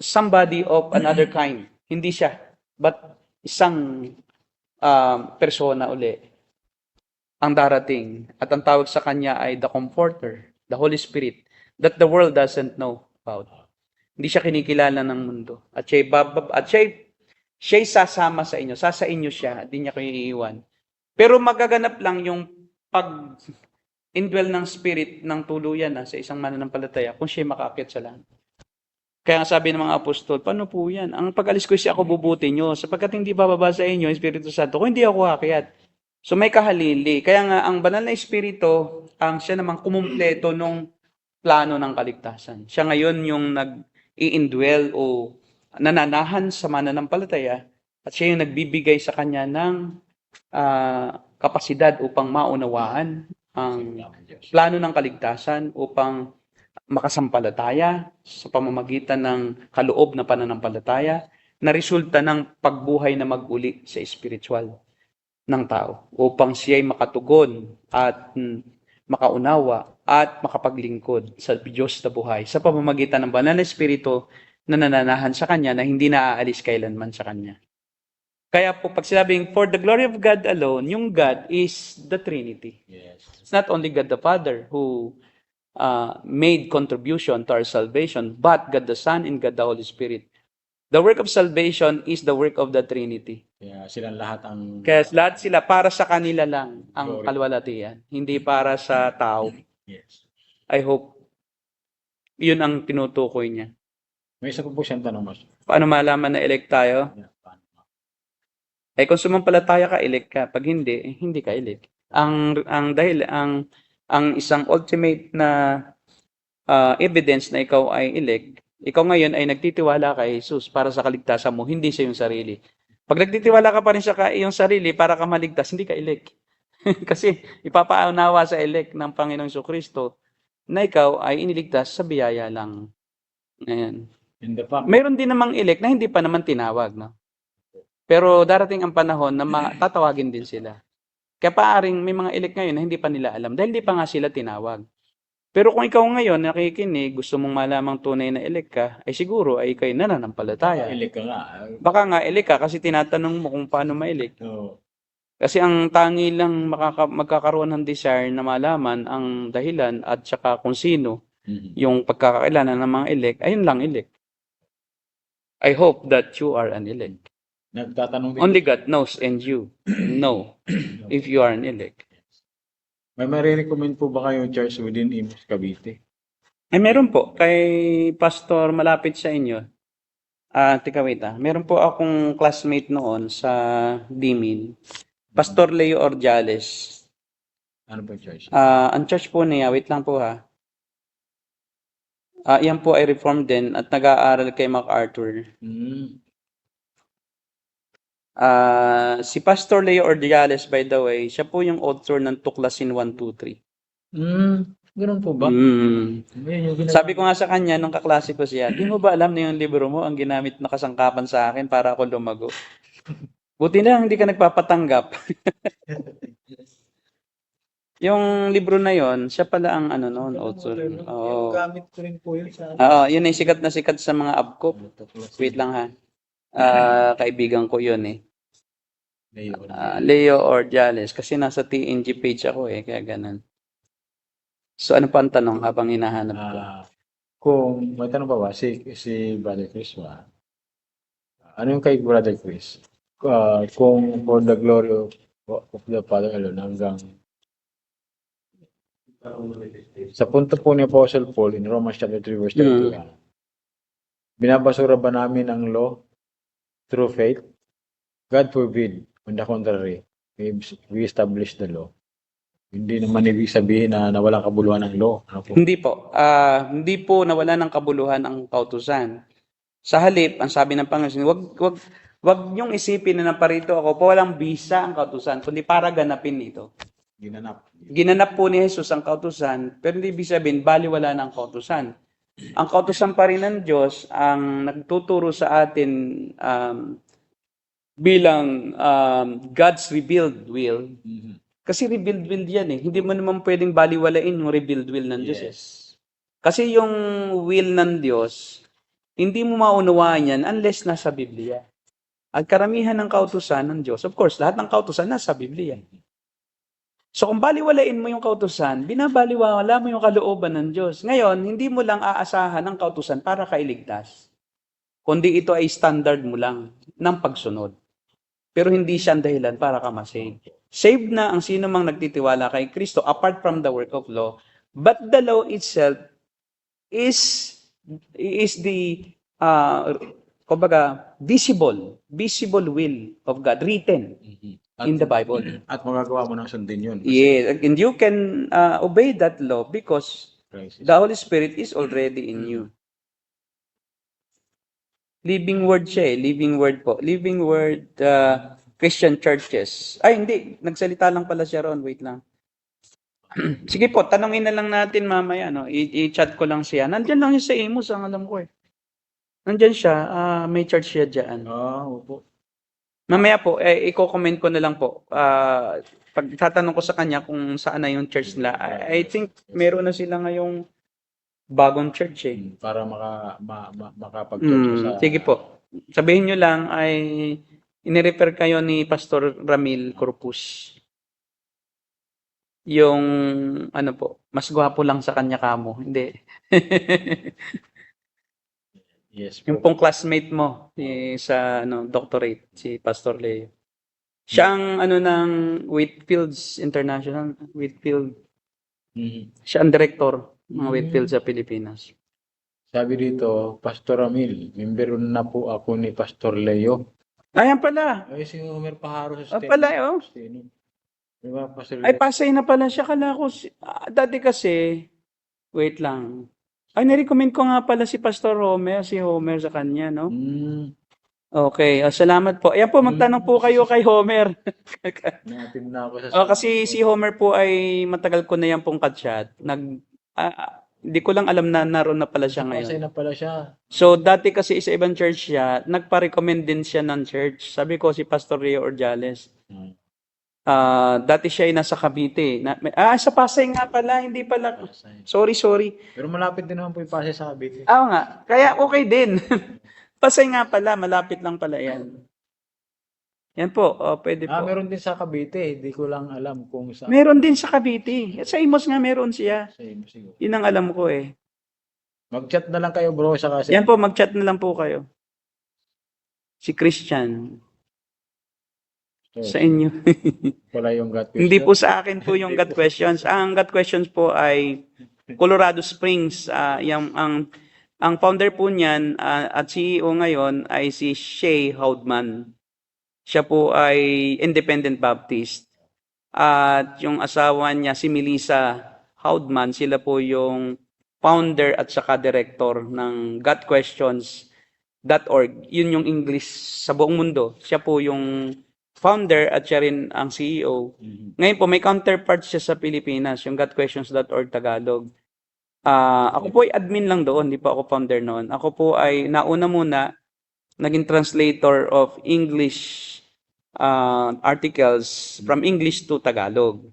somebody of another kind. Hindi siya, but isang persona uli ang darating. At ang tawag sa kanya ay the Comforter, the Holy Spirit, that the world doesn't know about. Hindi siya kinikilala ng mundo. At siya'y sasama sa inyo. Sa inyo siya, hindi niya kayo iiwan. Pero magaganap lang yung pag-indwell ng Spirit ng tuluyan sa isang mananampalataya kung siya'y makaakyat sa langit. Kaya sabi ng mga apostol, paano po yan? Ang pag-alis ko siya ako bubuti nyo, sapagkat hindi bababa sa inyo yung Espiritu Santo, kung hindi ako aakyat. So may kahalili. Kaya nga, ang banal na Espiritu, ang siya namang kumumpleto nung plano ng kaligtasan. Siya ngayon yung nag-i-indwell o nananahan sa mananampalataya at siya yung nagbibigay sa kanya ng kapasidad upang maunawaan ang plano ng kaligtasan upang makasampalataya sa pamamagitan ng kaloob na pananampalataya na resulta ng pagbuhay na mag-uli sa spiritual ng tao upang siya'y makatugon at makaunawa at makapaglingkod sa Diyos na buhay sa pamamagitan ng banal na Espiritu na nananahan sa Kanya na hindi naaalis kailanman sa Kanya. Kaya po pag sinabing, for the glory of God alone, yung God is the Trinity. Yes. It's not only God the Father who made contribution to our salvation, but God the Son and God the Holy Spirit. The work of salvation is the work of the Trinity. Kaya silang lahat ang... Kaya lahat sila para sa kanila lang ang Glory. kalwalatian, hindi para sa tao. Yes. I hope yun ang tinutukoy niya. May isa po siyang tanong, Mas. Paano malaman na elect tayo? Yeah, paano? Kung sumampalataya ka, elect ka. Pag hindi, hindi ka elect. Ang isang ultimate na evidence na ikaw ay elect, ikaw ngayon ay nagtitiwala kay Jesus para sa kaligtasan mo, hindi sa iyong sarili. Pag nagtitiwala ka pa rin sa iyong sarili para ka maligtas, hindi ka elect. Kasi ipapaunawa sa elect ng Panginoong Jesucristo na ikaw ay iniligtas sa biyaya lang. Ayan. In the fact, Mayroon din namang elect na hindi pa naman tinawag, no? Pero darating ang panahon na tatawagin din sila. Kaya paaring may mga elect ngayon na hindi pa nila alam dahil hindi pa nga sila tinawag. Pero kung ikaw ngayon nakikinig, gusto mong malamang tunay na elect ka, ay siguro ay ikaw'y nananampalataya. ilik ka nga. Baka nga elect ka kasi tinatanong mo kung paano ma-elect. So, Kasi ang tangi lang magkakaroon ng desire na malaman ang dahilan at saka kung sino yung pagkakailangan ng mga elect, ayun lang elect. I hope that you are an elect. nagtatanong din. Only God knows and you know if you are an elect. May marirecommend po ba kayong church within Imus Cavite? Ay meron po kay Pastor malapit sa inyo. Teka wait Meron po akong classmate noon sa Dimin. Pastor Leo Ordiales. Ano po yung church? Ang church po niya, wait lang po yan po ay reformed din at nag-aaral kay MacArthur. Si Pastor Leo Ordiales, by the way, siya po yung author ng Tuklasin 123. Ganun po ba? Mm. Ayun, yung ginawa- Sabi ko nga sa kanya, nung kaklase ko siya, di mo ba alam na yung libro mo ang ginamit na kasangkapan sa akin para ako lumago? Buti na hindi ka nagpapatanggap. Yung libro na yon, siya pala ang noon, author. Oo. Gamit ko rin po yun sa... Yun ay sikat na sikat sa mga abkop. Wait lang kaibigan ko yun eh. Leo Ordiales. Kasi nasa TNG page ako kaya ganun. So ano pa ang tanong habang hinahanap ko? Kung may tanong pa ba, si Brother Chris ba? Ano yung kay Brother Chris? Kung for the glory of the Father alone hanggang sa punto po ni Apostle Paul in Romans chapter 3 verse 31, binabasura ba namin ang law through faith? God forbid. On the contrary, we establish the law. Hindi naman ibig sabihin na nawalang kabuluhan ng law. Ano po? Hindi po. Hindi po nawala ng kabuluhan ang kautusan. Sa halip, ang sabi ng Panginoon, wag niyong isipin na naparito ako po walang bisa ang kautusan, kundi para ganapin ito. Ginanap. Ginanap po ni Jesus ang kautusan, pero hindi ibig sabihin baliwala ng kautusan. Ang kautusan pa rin ng Diyos ang nagtuturo sa atin bilang God's revealed will. Kasi revealed will yan eh. Hindi mo naman pwedeng baliwalain yung revealed will ng Diyos eh. Kasi yung will ng Diyos, hindi mo maunawaan yan unless nasa Biblia. At karamihan ng kautusan ng Diyos, of course, lahat ng kautusan nasa Biblia. So kung baliwalain mo yung kautusan, binabaliwala mo yung kalooban ng Diyos. Ngayon, hindi mo lang aasahan ng kautusan para kailigtas. Kundi ito ay standard mo lang ng pagsunod. Pero hindi siya ang dahilan para ka masave. Saved na ang sino mang nagtitiwala kay Kristo apart from the work of law, but the law itself is the kumbaga visible will of God written in the Bible. At magagawa mo ng sundin yun. Yeah, and you can obey that law because the Holy Spirit is already in you. Living word siya eh. Living word po. Living word Christian churches. Ay, hindi. Nagsalita lang pala siya ron. Wait lang. Sige po, tanongin na lang natin mamaya. No? I-chat ko lang siya. Nandyan lang siya sa Amos, ang alam ko eh. Nandyan siya. May church siya dyan. Opo. Mamaya po, i-comment ko na lang po. Pag tatanong ko sa kanya kung saan na yung church nila, I think meron na sila ngayong bagong church eh. Para makapag-church sa... Sige po. Sabihin nyo lang ay inirefer kayo ni Pastor Ramil Corpus. Yung ano po, mas gwapo lang sa kanya kamo. Hindi. Yes. Yung pong classmate mo sa doctorate, si Pastor Leo. Siya ang ng Whitfields International, Whitfield. Siya ang director ng Whitfield sa Pilipinas. Sabi dito, Pastor Ramil, member na po ako ni Pastor Leo. Ayan pala. Ay, si Homer Paharo sa Steno. Pala, oh. Diba, Pastor Ay, Leo? pasay na pala siya. Kala ko, dati kasi, wait lang. Ay, nirecommend ko nga pala si Pastor Homer, si Homer sa kanya, no? Okay, salamat po. Ayan po, magtanong po kayo kay Homer. Natin na ako sa Kasi si Homer po ay matagal ko na yan pong ka-chat. Hindi ko lang alam na naroon na pala siya ngayon. Pasay na pala siya. So, dati kasi sa ibang church siya, nagpa-recommend din siya ng church. Sabi ko si Pastor Rio Orjales. Dati siya ay nasa Cavite. Sa Pasay nga pala, hindi pala. Sorry. Pero malapit din naman po yung Pasay sa Cavite. Nga. Kaya okay din. Pasay nga pala, malapit lang pala yan. Yan po, pwede po. Meron din sa Cavite. Hindi ko lang alam kung saan. Meron din sa Cavite. Sa Imos nga meron siya. Sa siguro. Yun ang alam ko eh. Mag-chat na lang kayo bro sa kasi. Yan po, mag-chat na lang po kayo. Si Christian. Sa inyo. Wala yung God question. Hindi po sa akin po yung God questions. Ang God questions po ay Colorado Springs. Ang founder po niyan at CEO ngayon ay si Shay Houdman. Siya po ay Independent Baptist. At yung asawa niya, si Melissa Houdman, sila po yung founder at saka director ng GodQuestions.org. Yun yung English sa buong mundo. Siya po yung founder at siya rin ang CEO. Ngayon po, may counterpart siya sa Pilipinas, yung GodQuestions.org Tagalog. Ako po ay admin lang doon, hindi pa ako founder noon. Ako po ay nauna muna, naging translator of English articles from English to Tagalog.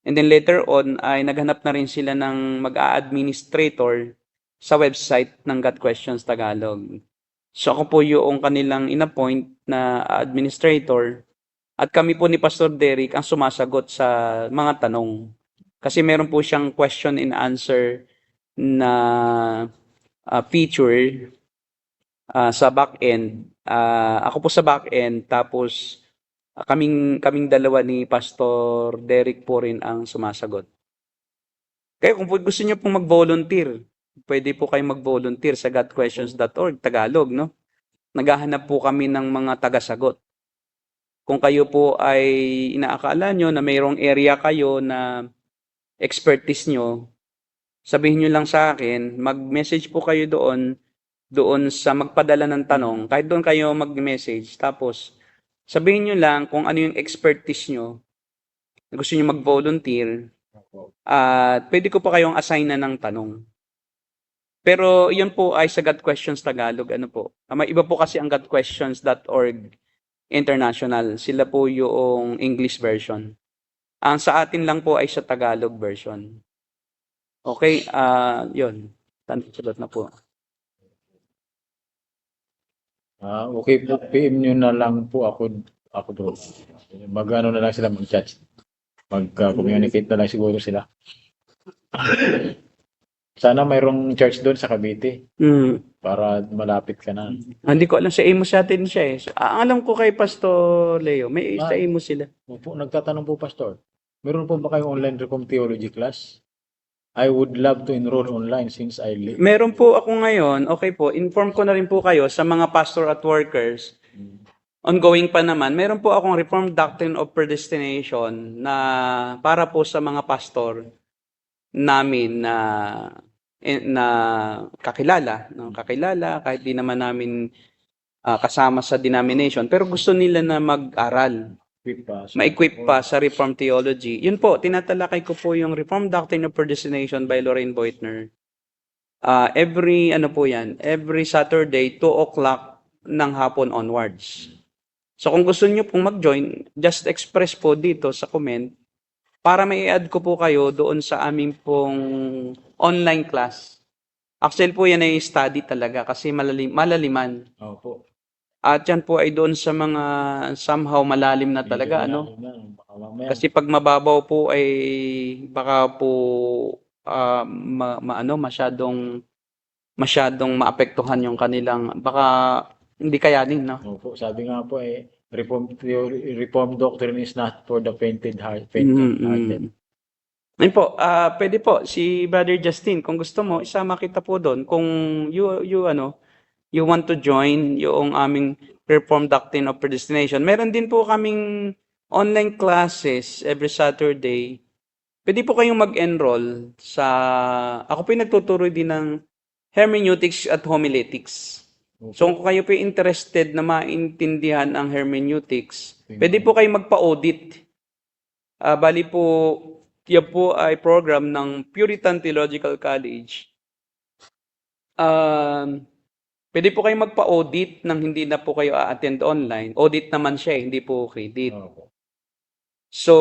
And then later on, ay naghanap na rin sila ng mag-a-administrator sa website ng God Questions Tagalog. So ako po yung kanilang inappoint na administrator at kami po ni Pastor Derek ang sumasagot sa mga tanong. Kasi meron po siyang question and answer na feature sa back-end. Ako po sa back-end, tapos kaming dalawa ni Pastor Derek po rin ang sumasagot. Kaya kung gusto niyo pong mag-volunteer, pwede po kayong mag-volunteer sa gotquestions.org, Tagalog, no? Naghahanap po kami ng mga tagasagot. Kung kayo po ay inaakala nyo na mayroong area kayo na expertise nyo, sabihin nyo lang sa akin, mag-message po kayo doon sa magpadala ng tanong, kahit doon kayo mag-message, tapos sabihin nyo lang kung ano yung expertise nyo, gusto nyo mag-volunteer, at pwede ko pa kayong assign na ng tanong. Pero yun po ay sa God Questions Tagalog, ano po. May iba po kasi ang godquestions.org International. Sila po yung English version. Ang sa atin lang po ay sa Tagalog version. Okay, yun. Tanong na po. Okay po, PM nyo na lang po ako doon. Mag-ano na lang sila, mag-chat. Mag-communicate na lang siguro sila. Sana mayroong church doon sa Cavite para malapit ka na. Hindi ko alam, sa Amos natin siya eh. So, alam ko kay Pastor Leo, may sa Amos sila. Opo, nagtatanong po, Pastor. Meron po ba kayong online Reformed Theology class? I would love to enroll online since I live. Meron po ako ngayon, okay po, inform ko na rin po kayo sa mga pastor at workers. Ongoing pa naman, meron po akong Reformed Doctrine of Predestination na para po sa mga pastor namin na kakilala, no? Kakilala kahit di naman namin kasama sa denomination, pero gusto nila na mag-aral. Ma-equip pa sa Reformed Theology. Yun po, tinatalakay ko po yung Reformed Doctrine of Predestination by Lorraine Beutner. Every Saturday, 2 o'clock ng hapon onwards. So kung gusto nyo pong mag-join, just express po dito sa comment para may i-add ko po kayo doon sa aming pong online class. Actually po yan ay study talaga kasi malaliman. Opo. At yan po ay doon sa mga somehow malalim na talaga, ano? Kasi pag mababaw po ay baka po masyadong maapektuhan yung kanilang, baka hindi kayanin, no? Opo, sabi nga po Reformed doctrine is not for the faint-hearted. Ayun po, pwede po si Brother Justin, kung gusto mo isama kita po doon kung you want to join yung aming Reformed Doctrine of Predestination. Meron din po kaming online classes every Saturday. Pwede po kayong mag-enroll sa... Ako po yung nagtuturo din ng hermeneutics at homiletics. So kung kayo po interested na maintindihan ang hermeneutics, pwede po kayong magpa-audit. Bali po, yan po ay program ng Puritan Theological College. Pwede po kayong magpa-audit nang hindi na po kayo a-attend online. Audit naman siya, hindi po credit. So,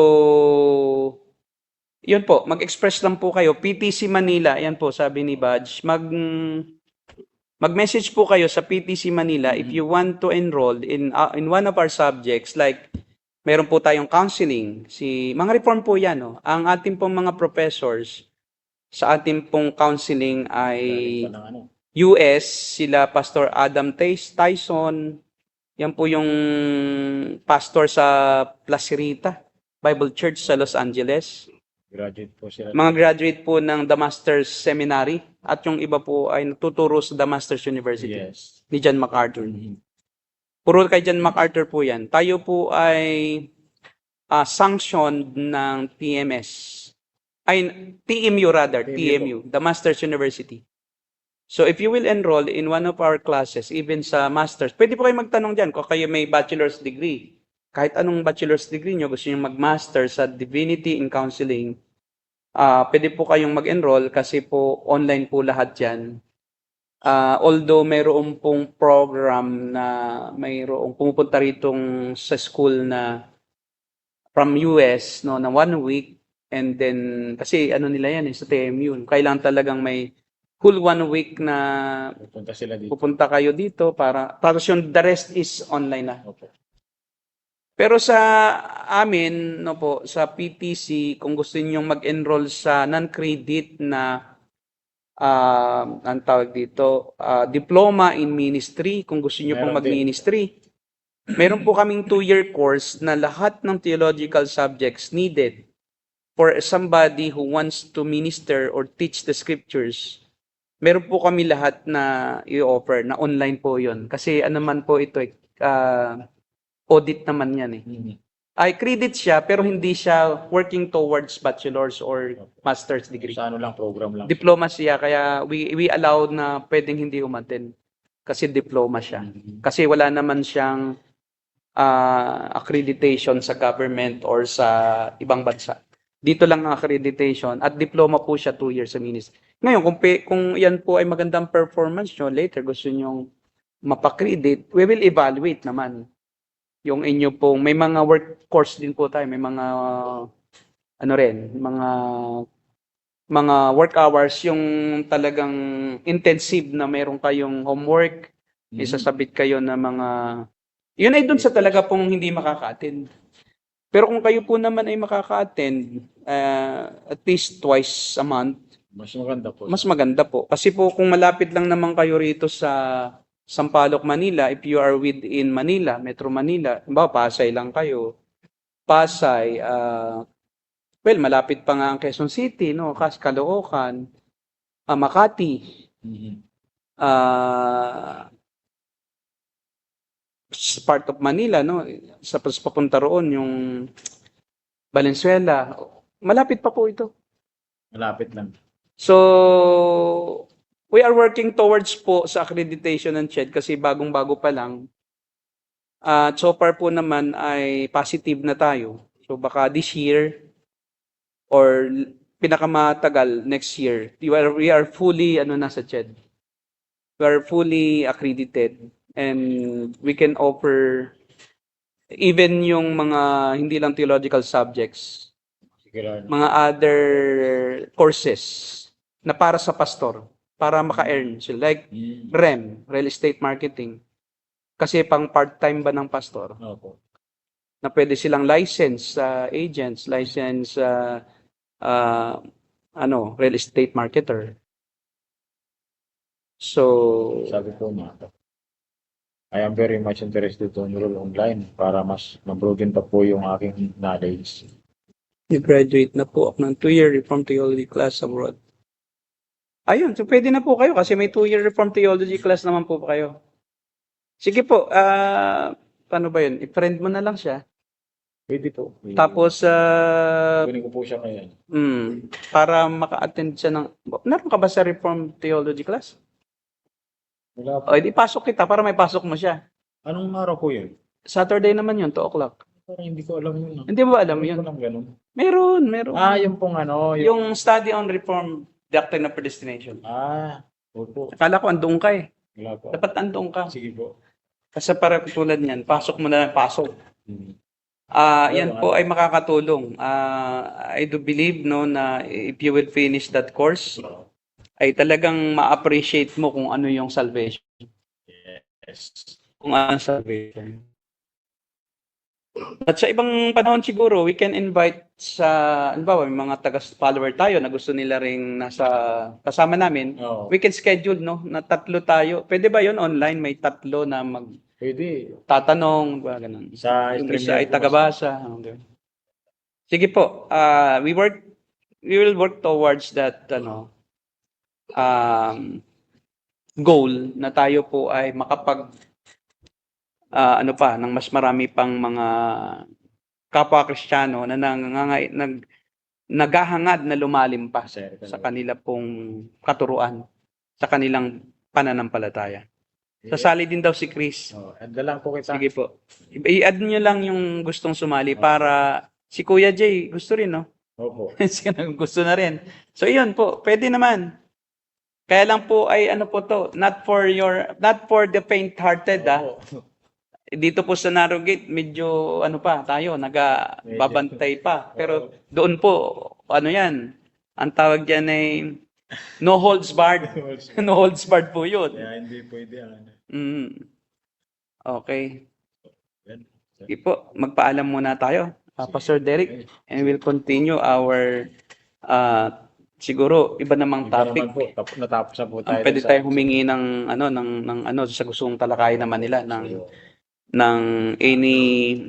yun po, mag-express lang po kayo. PTC Manila, yan po, sabi ni Badge. Mag-message po kayo sa PTC Manila if you want to enroll in one of our subjects. Like, meron po tayong counseling. Mga reform po yan. No? Ang ating pong mga professors sa ating pong counseling ay... US, sila Pastor Adam Tyson, yan po yung pastor sa Placerita Bible Church sa Los Angeles. Graduate po sila. Mga graduate po ng The Masters Seminary at yung iba po ay natuturo sa The Masters University ni John MacArthur. Puro kay John MacArthur po yan. Tayo po ay sanctioned ng TMU, The Masters University. So if you will enroll in one of our classes, even sa master's, pwede po kayo magtanong dyan kung kayo may bachelor's degree. Kahit anong bachelor's degree nyo, gusto nyo mag-master sa Divinity in Counseling, pwede po kayong mag-enroll kasi po online po lahat yan. Although mayroong pong program na mayroong pumupunta ritong sa school na from US, no, na 1 week, and then, kasi ano nila yan sa TMU, kailangan talagang may full 1 week na pupunta kayo dito tapos yung the rest is online na. Okay. Pero sa amin, no po, sa PTC, kung gusto niyo mag-enroll sa non-credit na ang tawag dito, diploma in ministry, kung gusto niyo pong Meron din. mag-ministry. Meron po kaming 2-year course na lahat ng theological subjects needed for somebody who wants to minister or teach the scriptures. Meron po kami lahat na i-offer, na online po yon. Kasi ano man po ito, audit naman yan eh. Ay, credit siya, pero hindi siya working towards bachelor's or master's degree. Sa ano lang, program lang. Diploma siya, kaya we allow na pwedeng hindi umattend. Kasi diploma siya. Kasi wala naman siyang accreditation sa government or sa ibang bansa. Dito lang ang accreditation at diploma po siya 2 years sa ministry. Ngayon, kung yan po ay magandang performance nyo, later gusto nyong mapakredit, we will evaluate naman yung inyo pong, may mga work course din po tayo, may mga, ano rin, mga work hours, yung talagang intensive na meron kayong homework, isasabit kayo na mga, yun ay dun sa talaga pong hindi makaka-attend. Pero kung kayo po naman ay makaka-attend, at least twice a month, Mas maganda po. mas maganda po. Kasi po kung malapit lang naman kayo rito sa Sampaloc, Manila, if you are within Manila, Metro Manila, Pasay lang kayo. Pasay, well, malapit pa nga ang Quezon City, no? Caloocan, Makati, part of Manila, no? Sa papunta roon, yung Valenzuela, malapit pa po ito. Malapit lang. So, we are working towards po sa accreditation ng CHED kasi bagong-bago pa lang. So far po naman ay positive na tayo. So baka this year or pinakamatagal next year, we are fully sa CHED. We are fully accredited and we can offer even yung mga hindi lang theological subjects, mga other courses na para sa pastor, para maka-earn sila. Like REM, Real Estate Marketing. Kasi pang part-time ba ng pastor? Opo. Na pwede silang license agents, license real estate marketer. So, Sabi ko na, I am very much interested to enroll online para mas ma-broaden pa po yung aking knowledge. graduate na po ako ng 2-year Reformed Theology class abroad. Ayun, so pwede na po kayo kasi may 2-year Reformed Theology class naman po kayo. Sige po, paano ba yun? I-friend mo na lang siya. Pwede po. Tapos, kunin ko po siya kaya. para maka-attend siya ng, naroon ka ba sa Reformed Theology class? Wala po. O, edi pasok kita para may pasok mo siya. Anong araw po yun? Saturday naman yun, 2 o'clock. Parang hindi ko alam yun. Hindi mo ba alam Hindi yun? ko alam ganun. Meron. Yung pong Yung study on Reformed Doctrine of Predestination. Opo. Akala ko andun ka eh. Wala po. Dapat andun ka. Sige po. Kasi para tulad niyan, pasok mo na lang, pasok. Yan po ay makakatulong. I do believe na if you will finish that course, ay talagang ma-appreciate mo kung ano yung salvation. Yes. Kung ano ang salvation. At sa ibang panahon siguro, we can invite may mga taga-follower tayo na gusto nila ring nasa kasama namin. Oo. We can schedule, no? Na 3 tayo. Pwede ba yun online? May 3 na Pwede. magtatanong, ganun. Sa Yung stream isa ay niyo po, tagabasa. Sige po, we will work towards that goal na tayo po ay makapag ng mas marami pang mga kapwa Kristiyano na naghahangad na lumalim pa sa kanila pong katuruan, sa kanilang pananampalataya. Sasali din daw si Chris. add na lang po kita. Sige po. I-add nyo lang yung gustong sumali para si Kuya Jay gusto rin, no? Opo. Gusto na rin. So, yun po. Pwede naman. Kaya lang po ay not for the faint-hearted, Opo. Dito po sa Narrow Gate, medyo tayo, babantay pa. Pero doon po, yan, ang tawag dyan ay no holds barred. No holds barred po yun. Kaya hindi pwede. Okay. Sige po, magpaalam muna tayo, Pastor Derek, and we'll continue our siguro iba namang Iba topic. naman po, natapos na po tayo. Pwede sa- tayo humingi ng sa gustong talakayan naman nila ng any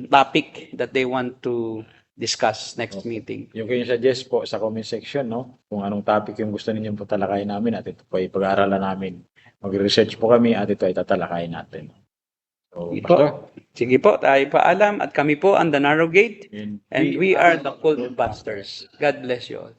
topic that they want to discuss next Okay. meeting. Yung kayo suggest po sa comment section, no? Kung anong topic yung gusto ninyong patalakayin namin at ito po ay pag-aaralan namin. Mag-research po kami at ito ay tatalakayin natin. So, Ito. Pastor, Sige po, tayo paalam at kami po ang The Narrow Gate and and we are the Cult Busters. God bless you all.